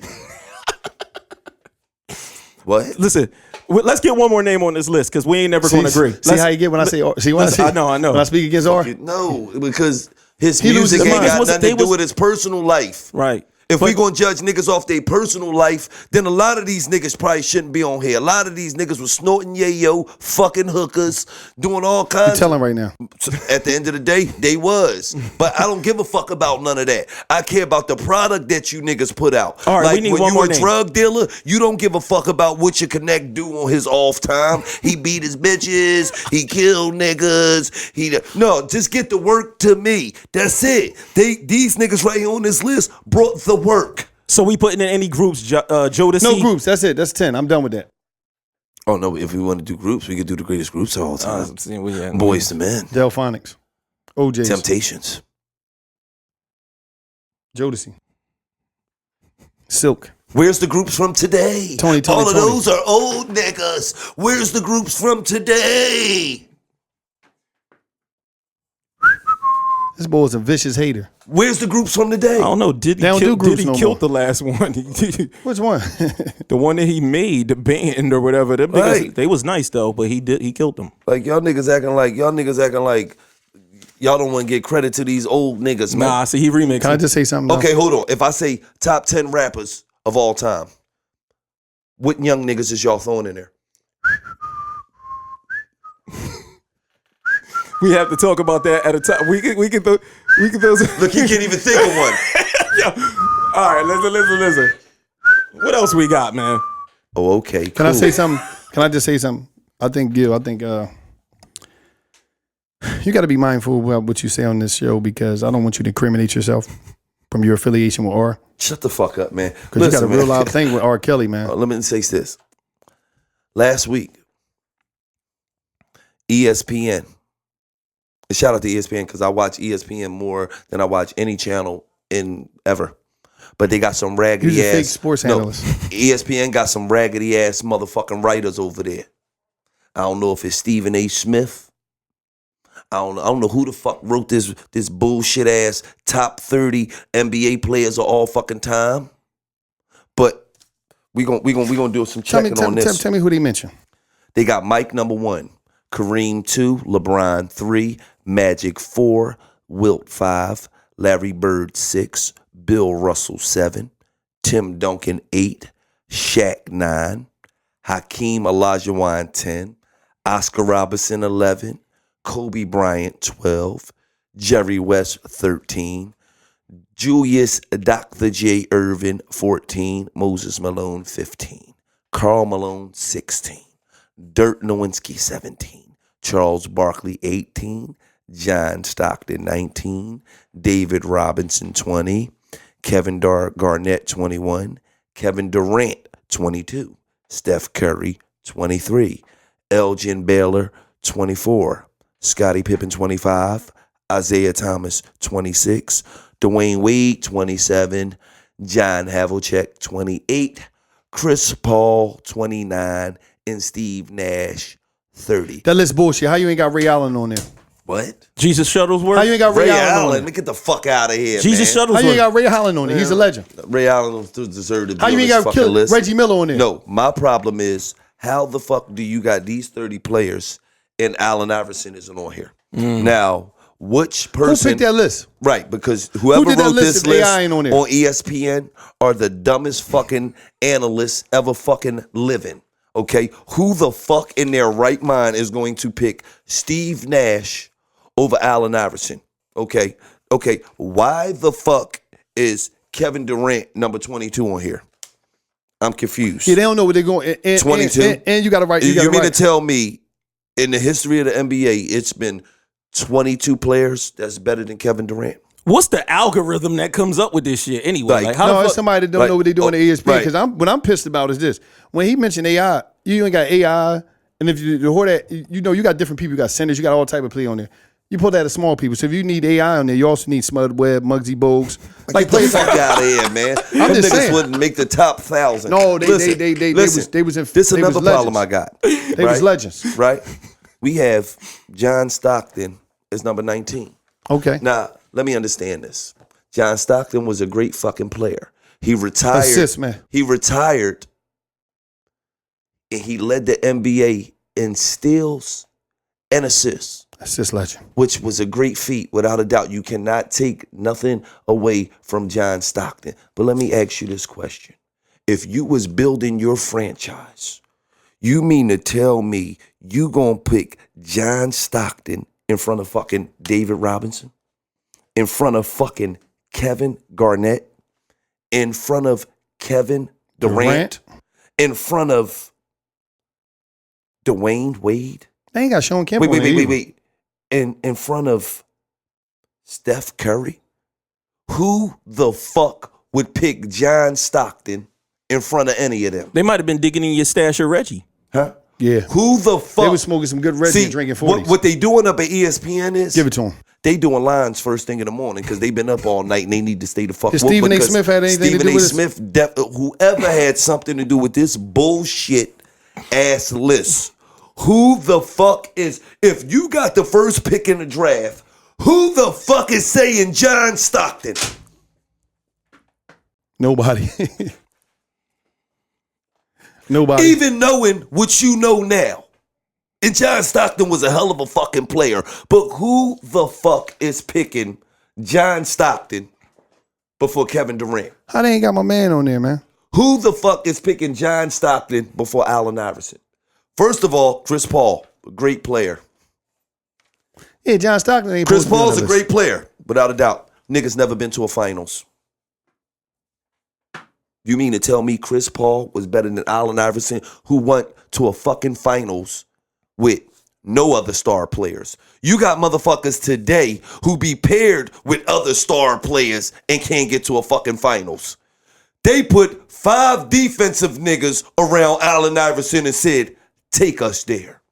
What? Listen, let's get one more name on this list because we ain't never going to agree. See how you get when I say R? See when I know. When I speak against R? No, because his He music loses ain't his got mind. nothing to do with his personal life. Right. If we gonna judge niggas off their personal life, then a lot of these niggas probably shouldn't be on here. A lot of these niggas was snorting yayo, fucking hookers, doing all kinds. Tell him right now. At the end of the day, they was. But I don't give a fuck about none of that. I care about the product that you niggas put out. All right, like we need when one you more a name. drug dealer, you don't give a fuck about what your connect do on his off time. He beat his bitches. He killed niggas. No, just get the work to me. That's it. These niggas right here on this list brought the work. So we putting in any groups, Jodeci? No groups. That's it. That's 10. I'm done with that. Oh no! If we want to do groups, we could do the greatest groups of all time. Yeah, Boys to Men, Delphonics. OJ's. Temptations. Jodeci. Silk. Where's the groups from today? Tony, all of Tony. those are old niggas. Where's the groups from today? This boy's a vicious hater. Where's the groups from today? I don't know. Did he They don't do groups no killed more. the last one? Which one? The one that he made, the band or whatever. Them Right. niggas, they was nice though, but he killed them. Like y'all niggas acting like y'all don't want to get credit to these old niggas, man. Nah, see, he remixed. Can I it. just say something? though? Okay, hold on. If I say top 10 rappers of all time, what young niggas is y'all throwing in there? We have to talk about that at a time. We can throw. Look, you can't even think of one. All right, listen. What else we got, man? Oh, okay. Can I say something? Can I just say something? I think, Gil, you got to be mindful about what you say on this show because I don't want you to incriminate yourself from your affiliation with R. Shut the fuck up, man. Because you got a Listen, real man. loud thing with R. Kelly, man. Let me say this. Last week, ESPN. And shout out to ESPN because I watch ESPN more than I watch any channel in ever. But they got some raggedy You're a ass fake sports analyst. ESPN got some raggedy ass motherfucking writers over there. I don't know if it's Stephen A. Smith. I don't know who the fuck wrote this bullshit ass top 30 NBA players of all fucking time. But we gonna do some checking on this. Tell me who they mentioned. They got Mike number 1, Kareem 2, LeBron 3, Magic 4, Wilt 5, Larry Bird 6, Bill Russell 7, Tim Duncan 8, Shaq 9, Hakeem Olajuwon 10, Oscar Robertson 11, Kobe Bryant 12, Jerry West 13, Julius Dr. J. Irvin 14, Moses Malone 15, Karl Malone 16, Dirk Nowitzki 17, Charles Barkley 18, John Stockton 19, David Robinson 20, Kevin Garnett 21, Kevin Durant 22, Steph Curry 23, Elgin Baylor 24, Scottie Pippen 25, Isaiah Thomas 26, Dwayne Wade 27, John Havlicek 28, Chris Paul 29, and Steve Nash 30. That list bullshit. How you ain't got Ray Allen on there? What? Jesus Shuttlesworth. How you ain't got Ray, Ray Allen on Allen, there? man, get the fuck out of here, Jesus man. How you ain't Shuttlesworth. got Ray Allen on there? He's a legend. Ray Allen don't deserve to be How you on ain't this got fucking list. Reggie Miller on there? No, my problem is how the fuck do you got these 30 players and Allen Iverson isn't on here? Now, which Who person? picked that list? Right, because whoever did that wrote list this if list AI ain't on there? on ESPN are the dumbest fucking analysts ever fucking living. Okay, who the fuck in their right mind is going to pick Steve Nash over Allen Iverson? Okay, why the fuck is Kevin Durant number 22 on here? I'm confused. Yeah, they don't know where they're going. And, 22? And you got to write. You You got to mean to write. tell me in the history of the NBA, it's been 22 players that's better than Kevin Durant. What's the algorithm that comes up with this shit anyway? Like, how No, the it's fuck? somebody that don't Like, know what they're doing at ESPN. right. Because what I'm pissed about is this. When he mentioned AI, you ain't got AI, and if you hear that, you know, you got different people. You got centers, you got all type of play on there. You put that as small people. So if you need AI on there, you also need Smud Webb, Muggsy Bogues. Like, get the fuck out of here, man. Them just niggas saying. wouldn't make the top 1,000. No, they was This another problem legends. I got. They was legends. Right? We have John Stockton as number 19. Okay. Now, let me understand this. John Stockton was a great fucking player. He retired. Assist, man. He retired, and he led the NBA in steals and assists, Assist legend. which was a great feat, without a doubt. You cannot take nothing away from John Stockton. But let me ask you this question. If you was building your franchise, you mean to tell me you gonna pick John Stockton in front of fucking David Robinson? In front of fucking Kevin Garnett? In front of Kevin Durant? In front of Dwayne Wade? They ain't got Sean Kemp. Wait. In front of Steph Curry? Who the fuck would pick John Stockton in front of any of them? They might have been digging in your stash of Reggie. Huh? Yeah. Who the fuck? They was smoking some good Reggie and drinking 40s. What they doing up at ESPN is Give it to him. they doing lines first thing in the morning because they been up all night and they need to stay the fuck. Did woke Stephen A. because Smith had anything to Stephen do A. with this? Smith, whoever had something to do with this bullshit ass list. Who the fuck is? If you got the first pick in the draft, who the fuck is saying John Stockton? Nobody. Nobody. Even knowing what you know now. And John Stockton was a hell of a fucking player. But who the fuck is picking John Stockton before Kevin Durant? How they ain't got my man on there, man? Who the fuck is picking John Stockton before Allen Iverson? First of all, Chris Paul, a great player. Yeah, John Stockton ain't Chris supposed to be on Paul's that a list. great player, without a doubt. Niggas never been to a finals. You mean to tell me Chris Paul was better than Allen Iverson, who went to a fucking finals with no other star players? You got motherfuckers today who be paired with other star players and can't get to a fucking finals. They put 5 defensive niggas around Allen Iverson and said, take us there.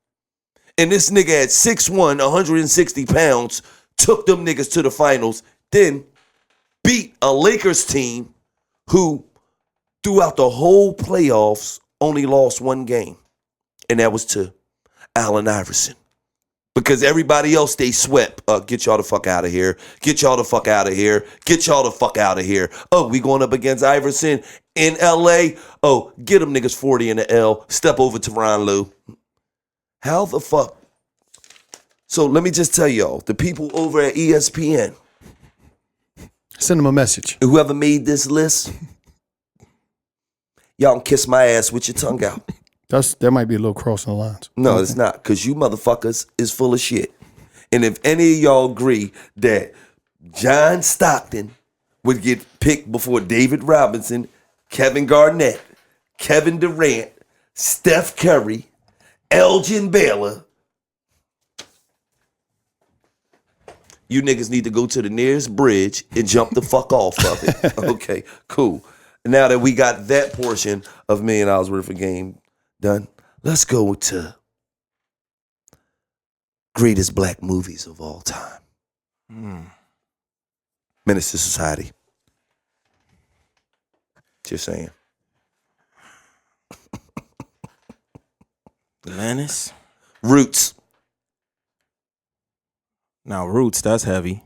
And this nigga at 6'1", 160 pounds, took them niggas to the finals, then beat a Lakers team who throughout the whole playoffs only lost 1 game. And that was to Allen Iverson. Because everybody else, they swept. Get y'all the fuck out of here. Get y'all the fuck out of here. Get y'all the fuck out of here. Oh, we going up against Iverson in L.A.? Oh, get them niggas 40 in the L. Step over to Ron Lou. How the fuck? So let me just tell y'all, the people over at ESPN, Send them a message. whoever made this list, y'all can kiss my ass with your tongue out. That might be a little crossing the lines. No, it's not, because you motherfuckers is full of shit. And if any of y'all agree that John Stockton would get picked before David Robinson, Kevin Garnett, Kevin Durant, Steph Curry, Elgin Baylor, you niggas need to go to the nearest bridge and jump the fuck off of it. Okay, cool. Now that we got that portion of $1 million worth of game done, let's go to greatest black movies of all time. Menace to Society. Just saying. Menace. Roots. Now Roots, that's heavy.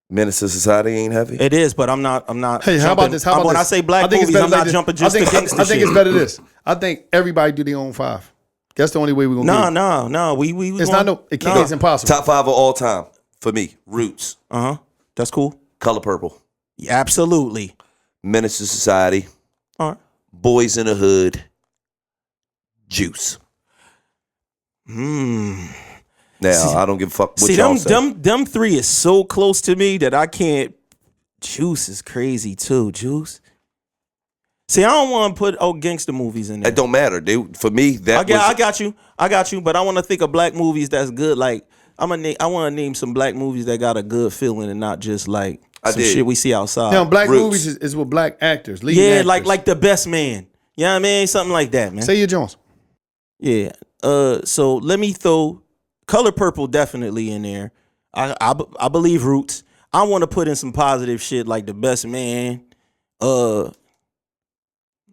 Menace to Society ain't heavy. It is, but I'm not. Hey, how about this? How about when this? I say black I think it's movies, better I'm like not this. jumping just I think, to gangster I think shit. it's better this. I think everybody do their own 5. That's the only way we're gonna get it. No. We It's not no. It can't. It's impossible. Top 5 of all time for me. Roots. That's cool. Color Purple. Yeah, absolutely. Menace to Society. All right. Boys in the Hood. Juice. Now, I don't give a fuck what See, y'all say. them 3 is so close to me that I can't. Juice is crazy too. Juice. See, I don't want to put gangster movies in there. It don't matter. For me, I got you. But I want to think of black movies that's good. Like I want to name some black movies that got a good feeling and not just like some did. shit we see outside. Now, black Roots. movies is with black actors. Leading Yeah, actors. like The Best Man. You know what I mean? Something like that, man. Say your Jones. Yeah. So let me throw Color Purple definitely in there. I believe Roots. I want to put in some positive shit like The Best Man. I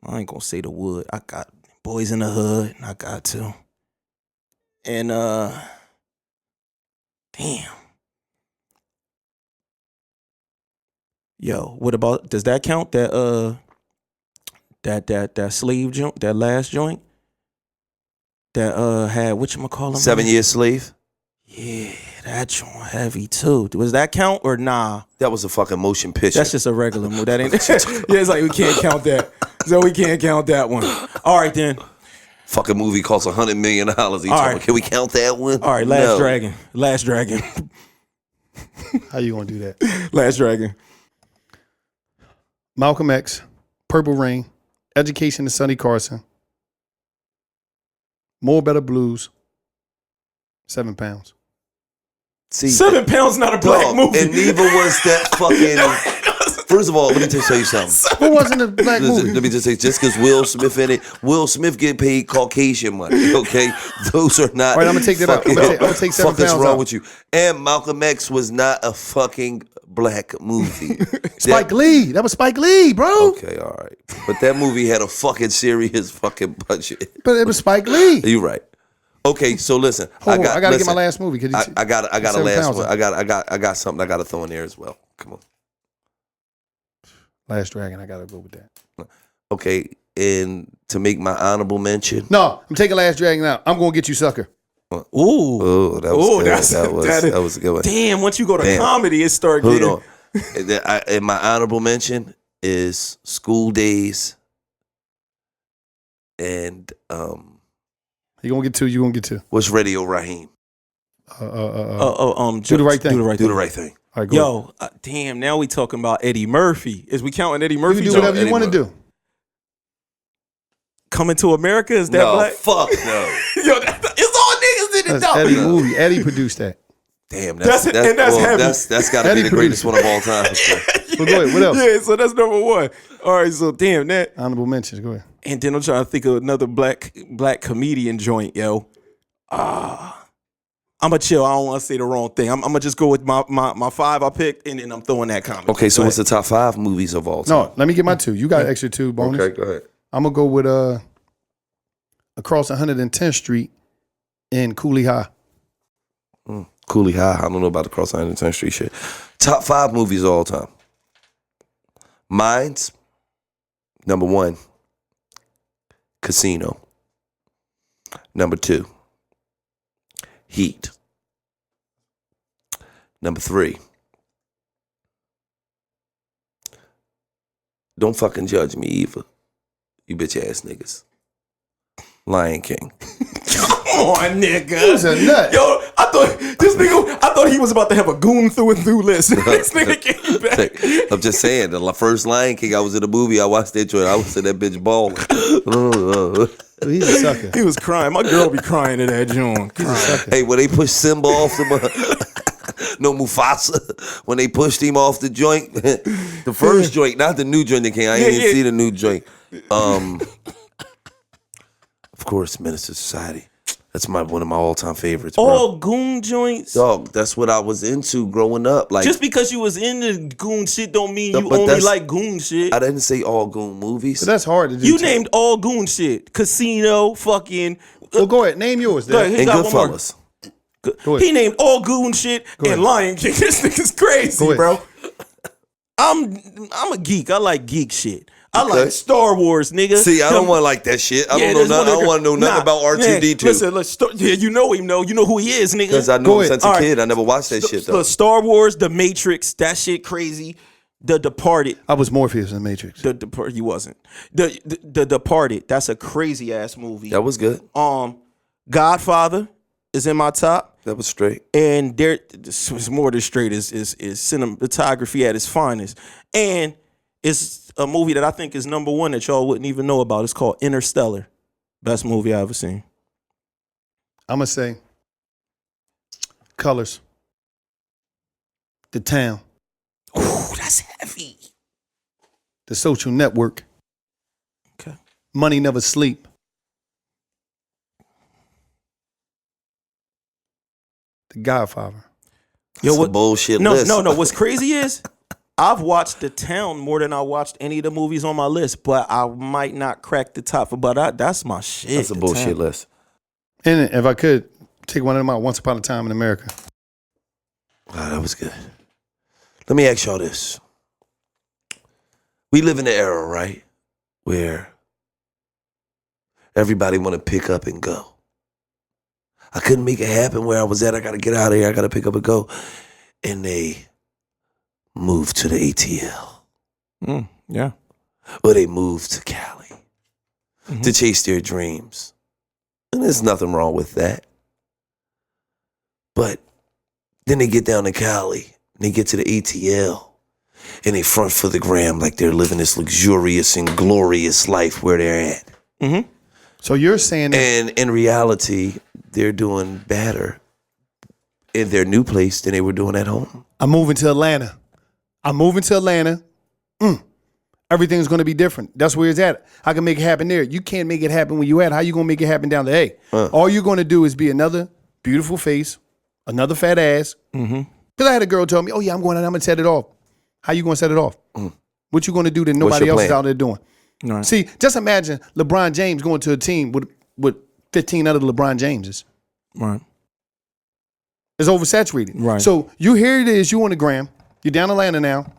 ain't gonna say The Wood. I got Boys in the Hood. I got to. And damn. Yo, what about, does that count? That slave joint, that last joint? That had whatchamacallit? 7 Year Slave. Yeah, that joint heavy too. Was that count or nah? That was a fucking motion picture. That's just a regular movie. That ain't. Yeah, it's like we can't count that. So we can't count that one. All right then. Fucking movie costs $100 million. right. Can we count that one? All right, Last Dragon. Last Dragon. How you gonna do that? Last Dragon. Malcolm X, Purple Rain, Education of Sonny Carson, More Better Blues, 7 pounds. See, 7 pounds not a black dog, movie. and neither was that fucking. First of all, let me just tell you something. What wasn't a black movie? Let me just say, just because Will Smith in it, Will Smith get paid Caucasian money. Okay, those are not. All right, I'm gonna take that out. I'm gonna take 7 Fuck is pounds wrong out. with you? And Malcolm X was not a fucking black movie. Spike Lee. That was Spike Lee, bro. Okay, all right, but that movie had a fucking serious fucking budget. But it was Spike Lee. You're right. Okay, so listen, Hold on, I gotta listen, get my last movie. Could you I got a 7 last pounds one. out. I got something I got to throw in there as well. Come on. Last Dragon. I gotta go with that. Okay, and to make my honorable mention. No, I'm taking Last Dragon out. I'm gonna get you, sucker. Ooh. Oh, that was good. That was a good one. Damn, once you go to Damn. comedy, it starts Hold getting. on. And my honorable mention is School Days. And You gonna get two. You gonna get two. what's Radio Raheem? Do the right thing. Do the right Do thing. the right thing. All right, go ahead. Yo, damn, now we talking about Eddie Murphy. Is we counting Eddie Murphy? You can do joint? whatever you Eddie want to Murphy. do. Coming to America? Is that No, black? fuck no. Yo, it's all niggas in the That's dog. Eddie movie. Eddie produced that. Damn, That's heavy. That's got to be Eddie the greatest produced one of all time. Well, go ahead. What else? Yeah, so that's number one. All right, so damn that. Honorable mentions. Go ahead. And then I'm trying to think of another black comedian joint, yo. I'm gonna chill. I don't want to say the wrong thing. I'm gonna just go with my 5 I picked, and then I'm throwing that comment. Okay, so what's the top 5 movies of all time? No, let me get my 2. You got extra 2 bonus. Okay, go ahead. I'm gonna go with Across 110th Street in Cooley High. Cooley High. I don't know about the Cross 110th Street shit. Top 5 movies of all time. Mine's number 1, Casino. Number 2, Heat. Number 3, don't fucking judge me either, you bitch ass niggas. Lion King. Come on, nigga. Who's a nut? Yo, I thought he was about to have a goon through and through list. This nigga came back. I'm just saying, the first Lion King, I was in a movie, I watched that joint, I was in that bitch balling. He's a sucker. He was crying. My girl be crying to that joint. He's a sucker. Hey, when they pushed Simba off the no Mufasa, when they pushed him off the joint, the first joint, not the new joint that came. I didn't even see the new joint. Of course, Minister Society. That's one of my all-time favorites, bro. All goon joints. Dog, that's what I was into growing up. Like, Just because you was into goon shit don't mean No, you but only that's- like goon shit. I didn't say all goon movies. But that's hard to do. You too. named all goon shit. Casino, fucking. Well, go ahead. Name yours. Go Dad. ahead. and got one more. Goodfellas. Go ahead. He named all goon shit and ahead. Lion King. This nigga's crazy, Go ahead. bro. I'm a geek. I like geek shit. I Okay. like Star Wars, nigga. See, I don't want to like that shit. I Yeah, don't know there's nothing. I one don't want to know nothing Nah, about R2D2. man, listen, yeah, you know him, though. You know who he is, nigga. Because I Go know him ahead. since a All right. kid. I never watched that shit, though. Look, Star Wars, The Matrix, that shit crazy. The Departed. I was Morpheus in the Matrix. You wasn't. The Departed. That's a crazy ass movie. That was good. Godfather is in my top. That was straight. And there it's more than straight is cinematography at its finest. And it's a movie that I think is number 1 that y'all wouldn't even know about. It's called Interstellar. Best movie I ever seen. I'm gonna say colors. The town. Ooh, that's heavy. The social network. Okay. Money never sleep. The Godfather. That's a bullshit list. No. What's crazy is I've watched The Town more than I watched any of the movies on my list, but I might not crack the top. But that's my shit. That's a The bullshit Town. list. And if I could take one of them out, Once Upon a Time in America. Wow, that was good. Let me ask y'all this. We live in the era, right, where everybody want to pick up and go. I couldn't make it happen where I was at. I got to get out of here. I got to pick up and go. And they moved to the ATL. Yeah. Or they moved to Cali to chase their dreams. And there's nothing wrong with that. But then they get down to Cali and they get to the ATL and they front for the gram like they're living this luxurious and glorious life where they're at. Mm-hmm. So you're saying that And in reality, they're doing better in their new place than they were doing at home. I'm moving to Atlanta. Everything's going to be different. That's where it's at. I can make it happen there. You can't make it happen where you at. How you going to make it happen down there? All you're going to do is be another beautiful face, another fat ass. Because I had a girl tell me, oh, yeah, I'm going to set it off. How you going to set it off? What you going to do that nobody your else is plan? out there doing? Right. See, just imagine LeBron James going to a team with 15 other LeBron Jameses. Right. It's oversaturated. Right. So here it is, you on the gram. You're down in Atlanta now.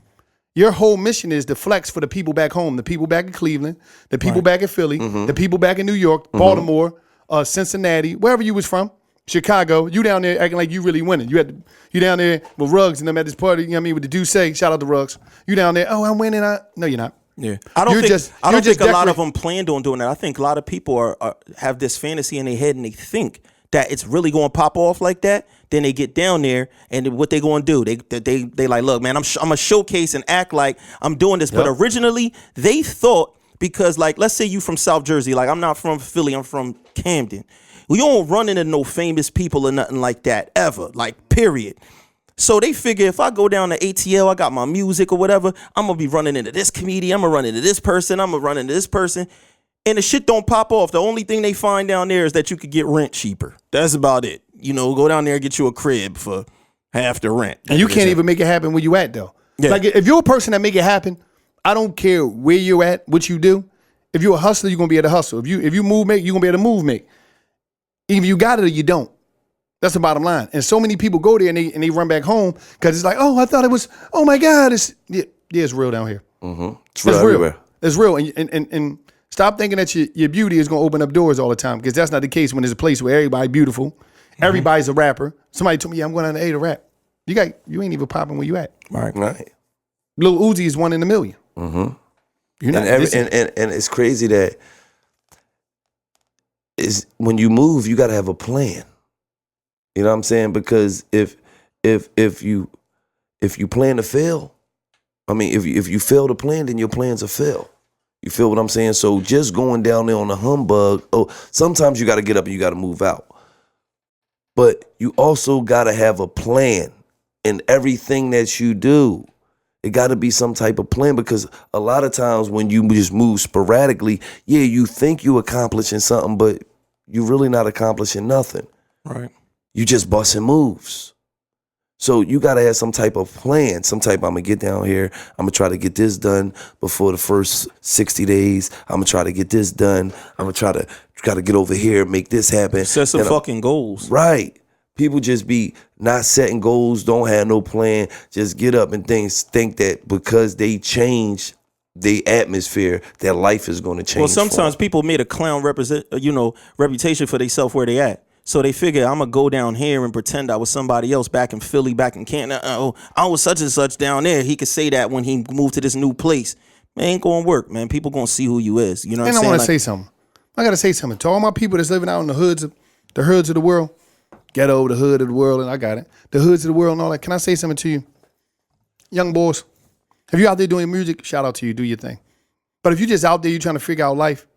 Your whole mission is to flex for the people back home, the people back in Cleveland, the people back in Philly, the people back in New York, Baltimore, Cincinnati, wherever you was from, Chicago. You down there acting like you really winning. You down there with Ruggs and them at this party, you know what I mean, with the Duce, shout out to Ruggs. You down there, oh, I'm winning. No, you're not. Yeah, I don't You're think just a lot of decorate- them planned on doing that. I think a lot of people have this fantasy in their head and they think that it's really going to pop off like that. Then they get down there and what they going to do? They like, look, man, I'm gonna showcase and act like I'm doing this. But originally they thought, because like, let's say you from South Jersey, like I'm not from Philly, I'm from Camden. We don't run into no famous people or nothing like that ever, like period. So they figure if I go down to ATL, I got my music or whatever, I'm going to be running into this comedian, I'm going to run into this person, I'm going to run into this person. And the shit don't pop off. The only thing they find down there is that you could get rent cheaper. That's about it. You know, go down there and get you a crib for half the rent. And you can't even make it happen where you at, though. Yeah. Like, if you're a person that make it happen, I don't care where you're at, what you do. If you're a hustler, you're going to be able to hustle. If you move make, you're going to be able to move make. Either you got it or you don't. That's the bottom line. And so many people go there and they run back home because it's like, oh, I thought it was, oh my God, it's real down here. It's real everywhere. It's real. And stop thinking that your beauty is going to open up doors all the time, because that's not the case when there's a place where everybody's beautiful. Everybody's a rapper. Somebody told me, yeah, I'm going down to A to rap. You ain't even popping where you at. Right. Lil Uzi is 1 in a million. You're not And it's crazy that is when you move, you got to have a plan. You know what I'm saying? Because if you plan to fail, I mean, if you fail to plan, then your plans will fail. You feel what I'm saying? So just going down there on the humbug, sometimes you got to get up and you got to move out. But you also got to have a plan in everything that you do. It got to be some type of plan, because a lot of times when you just move sporadically, yeah, you think you accomplishing something, but you're really not accomplishing nothing. Right. You just busting moves. So you got to have some type of plan, I'm going to get down here. I'm going to try to get this done before the first 60 days. I'm going to try to get this done. I'm going to try to get over here, make this happen. Set some fucking goals. Right. People just be not setting goals, don't have no plan, just get up and think that because they change the atmosphere, their life is going to change. Well, sometimes people made a clown reputation for themselves where they at. So they figure I'm going to go down here and pretend I was somebody else back in Philly, back in Canada. I was such and such down there. He could say that when he moved to this new place. Man, ain't going to work, man. People going to see who you is. You know what I'm saying? And I want to say something. I got to say something to all my people that's living out in the hoods of the world. Ghetto, the hood of the world, and I got it. The hoods of the world and all that. Can I say something to you? Young boys, if you're out there doing music, shout out to you. Do your thing. But if you're just out there, you're trying to figure out life,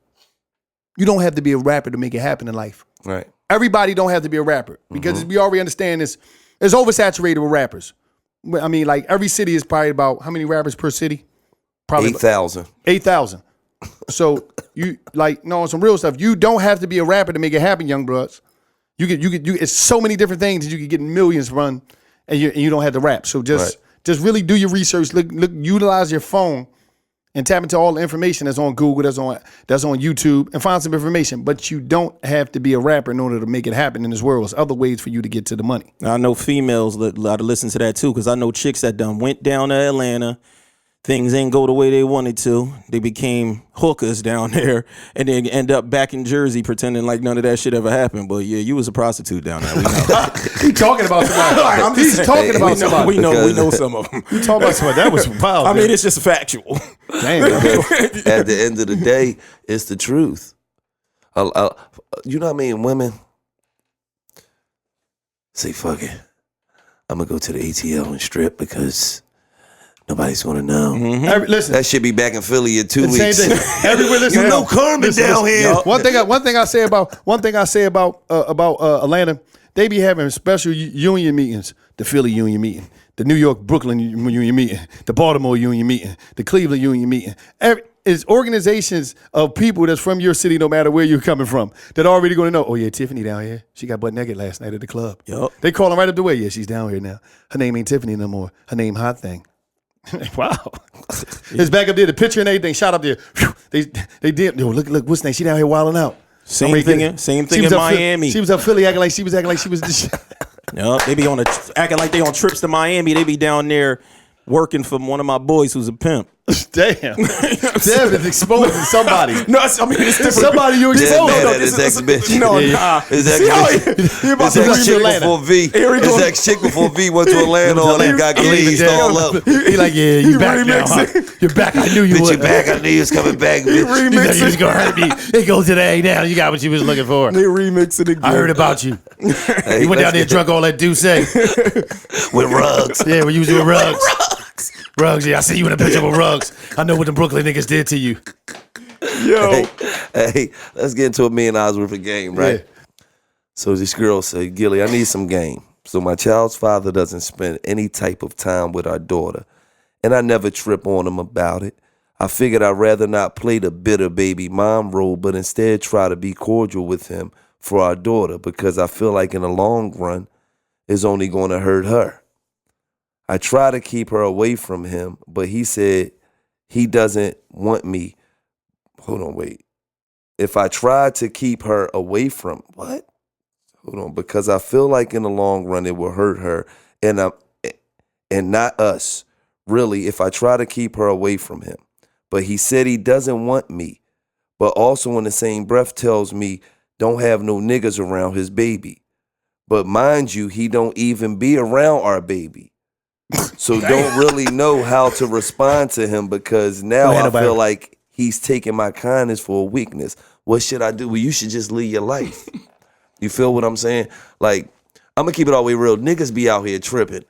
you don't have to be a rapper to make it happen in life. Right. Everybody don't have to be a rapper, because we already understand this. It's oversaturated with rappers. I mean, like every city is probably about how many rappers per city? Probably 8,000. 8,000. So you like no on some real stuff. You don't have to be a rapper to make it happen, young bloods. You it's so many different things that you could get millions run, and you don't have to rap. So just really do your research. Look, utilize your phone and tap into all the information that's on Google, that's on YouTube, and find some information. But you don't have to be a rapper in order to make it happen in this world. There's other ways for you to get to the money. I know females that listen to that too, because I know chicks that done went down to Atlanta. Things ain't go the way they wanted to. They became hookers down there and then end up back in Jersey pretending like none of that shit ever happened. But yeah, you was a prostitute down there. We know. He's talking about somebody. He's talking about somebody. We know some of them. You talking about somebody. That was wild. I mean, it's just factual. Damn. At the end of the day, it's the truth. You know what I mean? Women say, fuck it. I'm going to go to the ATL and strip because nobody's going to know. Mm-hmm. Listen. That should be back in Philly in 2 weeks. Same thing. Everywhere, listen. You know Carmen down here. One thing I say about Atlanta, they be having special union meetings. The Philly union meeting, the New York Brooklyn union meeting, the Baltimore union meeting, the Cleveland union meeting. It's organizations of people that's from your city, no matter where you're coming from, that are already going to know. Oh yeah, Tiffany down here. She got butt naked last night at the club. Yep. They call them right up the way. Yeah, she's down here now. Her name ain't Tiffany no more. Her name Hot Thing. Wow. It's back up there, the picture and everything, shot up there. Whew. They did. Yo, look, what's name? She down here wilding out. Same thing in Miami. She was up Philly acting like she was the Yep, they be acting like they on trips to Miami. They be down there working for one of my boys who's a pimp. Damn. Dev is exposing somebody. No, I mean, it's different. Somebody you exposed. His ex-bitch. No, nah. His ex-chick before V. His ex-chick before V went to Atlanta and got glazed all up. He like, yeah, you back now, huh? You're back. I knew you would. would. You back. I knew you was coming back, bitch. You was going to hurt me. It goes today. Now you got what you was looking for. They remix it again. I heard about you. Hey, you went down there and drunk all that Douce. With rugs. Yeah, we used to with rugs. Rugs, yeah. I see you in a picture with rugs. I know what the Brooklyn niggas did to you. Yo. Hey, let's get into $1 million worth of game, right? Yeah. So this girl said, Gillie, I need some game. So my child's father doesn't spend any type of time with our daughter. And I never trip on him about it. I figured I'd rather not play the bitter baby mom role, but instead try to be cordial with him for our daughter because I feel like in the long run, it's only going to hurt her. I try to keep her away from him, but he said he doesn't want me. Hold on, wait. If I try to keep her away from, what? Hold on, because I feel like in the long run it will hurt her and not us, really, if I try to keep her away from him. But he said he doesn't want me, but also in the same breath tells me don't have no niggas around his baby. But mind you, he don't even be around our baby. So don't really know how to respond to him because now I feel like he's taking my kindness for a weakness. What should I do? Well, you should just live your life. You feel what I'm saying? Like, I'm going to keep it all the way real. Niggas be out here tripping.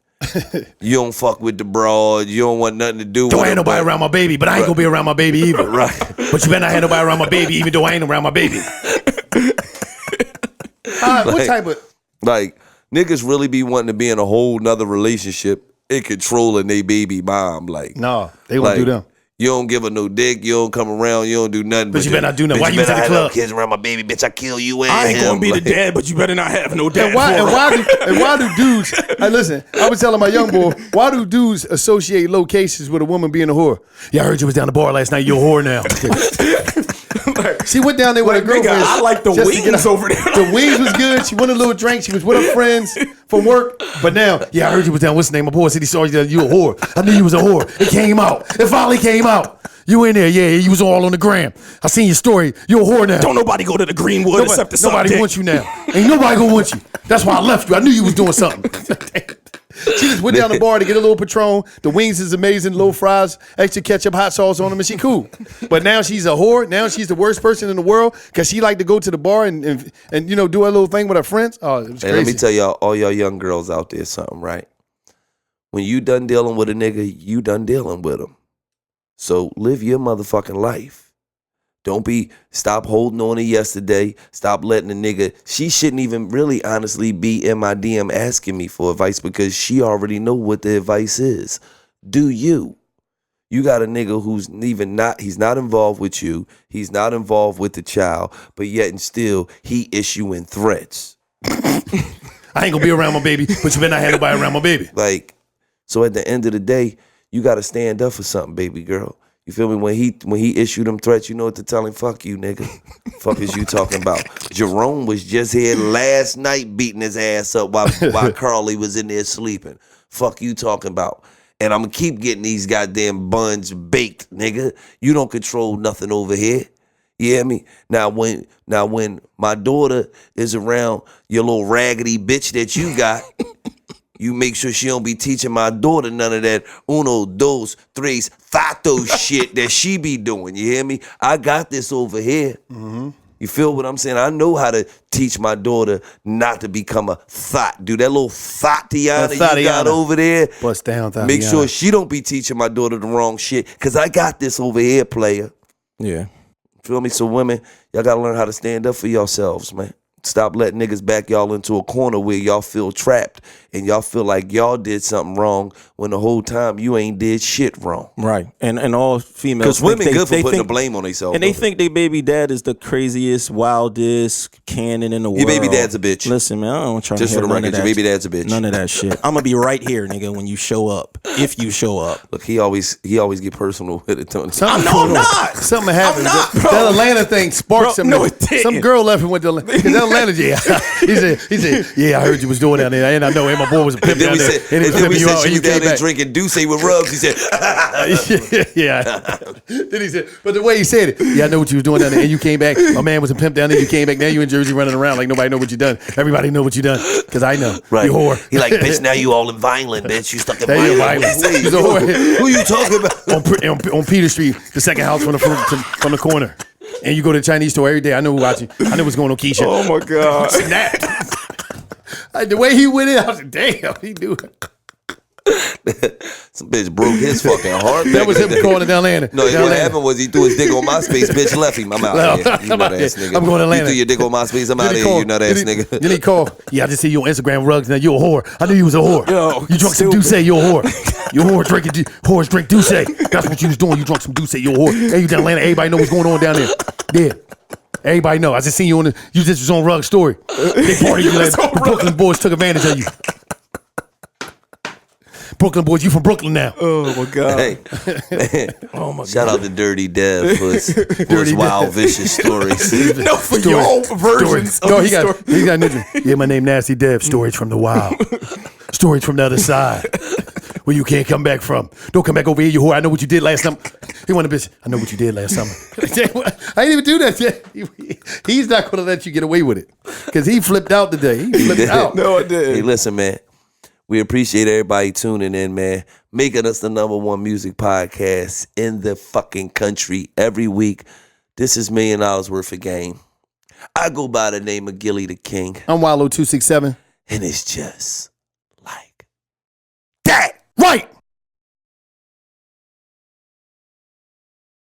You don't fuck with the broad. You don't want nothing to do with it. Don't have nobody around my baby, but I ain't going to be around my baby either. Right. But you better not have nobody around my baby even though I ain't around my baby. What type of... Like, niggas really be wanting to be in a whole nother relationship and controlling they baby mom. Like, no, they won't do them. You don't give her no dick. You don't come around. You don't do nothing. But you better not do nothing. Why you at the club? Kids around my baby, bitch. I kill you and I ain't him. gonna be the dad, but you better not have no dad. And why do dudes? Hey, listen, I was telling my young boy, why do dudes associate locations with a woman being a whore? Yeah, I heard you was down the bar last night. You're a whore now. She went down there with her girlfriend. I like the wings over there. The wings was good. She wanted a little drink. She was with her friends from work. But now, yeah, I heard you was down. What's the name? My boy said he saw you. You a whore. I knew you was a whore. It came out. It finally came out. You in there, yeah, you was all on the gram. I seen your story. You a whore now. Don't nobody go to the Greenwood except the nobody wants you now. Ain't nobody gonna want you. That's why I left you. I knew you was doing something. She just went down the bar to get a little Patron. The wings is amazing, little fries, extra ketchup, hot sauce on them, and she cool. But now she's a whore. Now she's the worst person in the world because she like to go to the bar and you know do a little thing with her friends. Oh, it was crazy. Let me tell y'all, all y'all young girls out there, something, right? When you done dealing with a nigga, you done dealing with him. So live your motherfucking life. Stop holding on to yesterday. Stop letting the nigga. She shouldn't even really honestly be in my DM asking me for advice because she already know what the advice is. Do you? You got a nigga who's he's not involved with you. He's not involved with the child, but yet and still he issuing threats. I ain't gonna be around my baby, but you better not have nobody around my baby. Like, so at the end of the day, you gotta stand up for something, baby girl. You feel me? When he issued them threats, you know what to tell him? Fuck you, nigga. Fuck is you talking about? Jerome was just here last night beating his ass up while Carly was in there sleeping. Fuck you talking about? And I'm gonna keep getting these goddamn buns baked, nigga. You don't control nothing over here. You hear me? Now when my daughter is around your little raggedy bitch that you got, you make sure she don't be teaching my daughter none of that uno, dos, tres, fato shit that she be doing. You hear me? I got this over here. Mm-hmm. You feel what I'm saying? I know how to teach my daughter not to become a thought. Do that little Thotiana you got over there. Bust down, Thotiana. Make sure she don't be teaching my daughter the wrong shit, because I got this over here, player. Yeah. Feel me? So women, y'all got to learn how to stand up for yourselves, man. Stop letting niggas back y'all into a corner where y'all feel trapped and y'all feel like y'all did something wrong when the whole time you ain't did shit wrong. Right. And all females. Because women good for putting the blame on themselves. And they think their baby dad is the craziest, wildest canon in the world. Your baby dad's a bitch. Listen, man, I don't try to Just hear for the none record, of your that baby dad's a bitch. None of that shit. I'm going to be right here, nigga, when you show up. If you show up. Look, he always get personal with it, Tony. I'm not. Something happened. I'm not, bro. That Atlanta thing sparked something. No, it didn't. Some girl left and went to Atlanta. Because that Atlanta, yeah. He said, yeah, I heard you was doing down there. And I know, and my boy was a pimp down there. And then we said she was down there drinking Douce with Rubs. He said, yeah. Then he said, but the way he said it, yeah, I know what you was doing down there. And you came back. My man was a pimp down there. You came back. Now you in Jersey running around like nobody know what you done. Everybody know what you done. Because I know. Right. You whore. He like, bitch, now you all in Vineland, bitch. You stuck in Now you Vineland. violent. He's a whore. Who you talking about? On Peter Street, the second house from the corner. And you go to the Chinese store every day. I know who watching. I know what's going on, Keisha. Oh, my God. Snap. The way he went in, I was like, damn, he do it. Some bitch broke his fucking heart. That was him calling it down Atlanta. No, what happened was he threw his dick on MySpace. Bitch left him. I'm out here. You nut ass nigga. I'm going to Atlanta. You threw your dick on MySpace. I'm out here. You nut ass nigga. Then he called. Yeah, I just see you on Instagram rugs. Now you a whore. I knew you was a whore. Yo, you drunk some Douce. You a whore. You a whore drinking. Whores drink Douce. That's what you was doing. You drunk some Douce. You a whore. Hey, you down Atlanta. Everybody know what's going on down there. Yeah. Everybody know. I just seen you you just was on Rug Story. Big party. The Brooklyn boys took advantage of you. Brooklyn boys, you from Brooklyn now. Oh my God. Hey, man. Oh my God. Shout out to Dirty Dev for his wild, vicious stories. No, for your versions of he got ninja. Yeah, my name Nasty Dev. Stories from the wild. Stories from the other side. Where you can't come back from. Don't come back over here, you whore. I know what you did last summer. He wanted a bitch. I know what you did last summer. I didn't even do that yet. He's not going to let you get away with it. Because he flipped out today. He flipped out. No, I didn't. Hey, listen, man. We appreciate everybody tuning in, man. Making us the #1 music podcast in the fucking country every week. This is $1 million worth of game. I go by the name of Gillie Da King. I'm Wallo 267. And it's just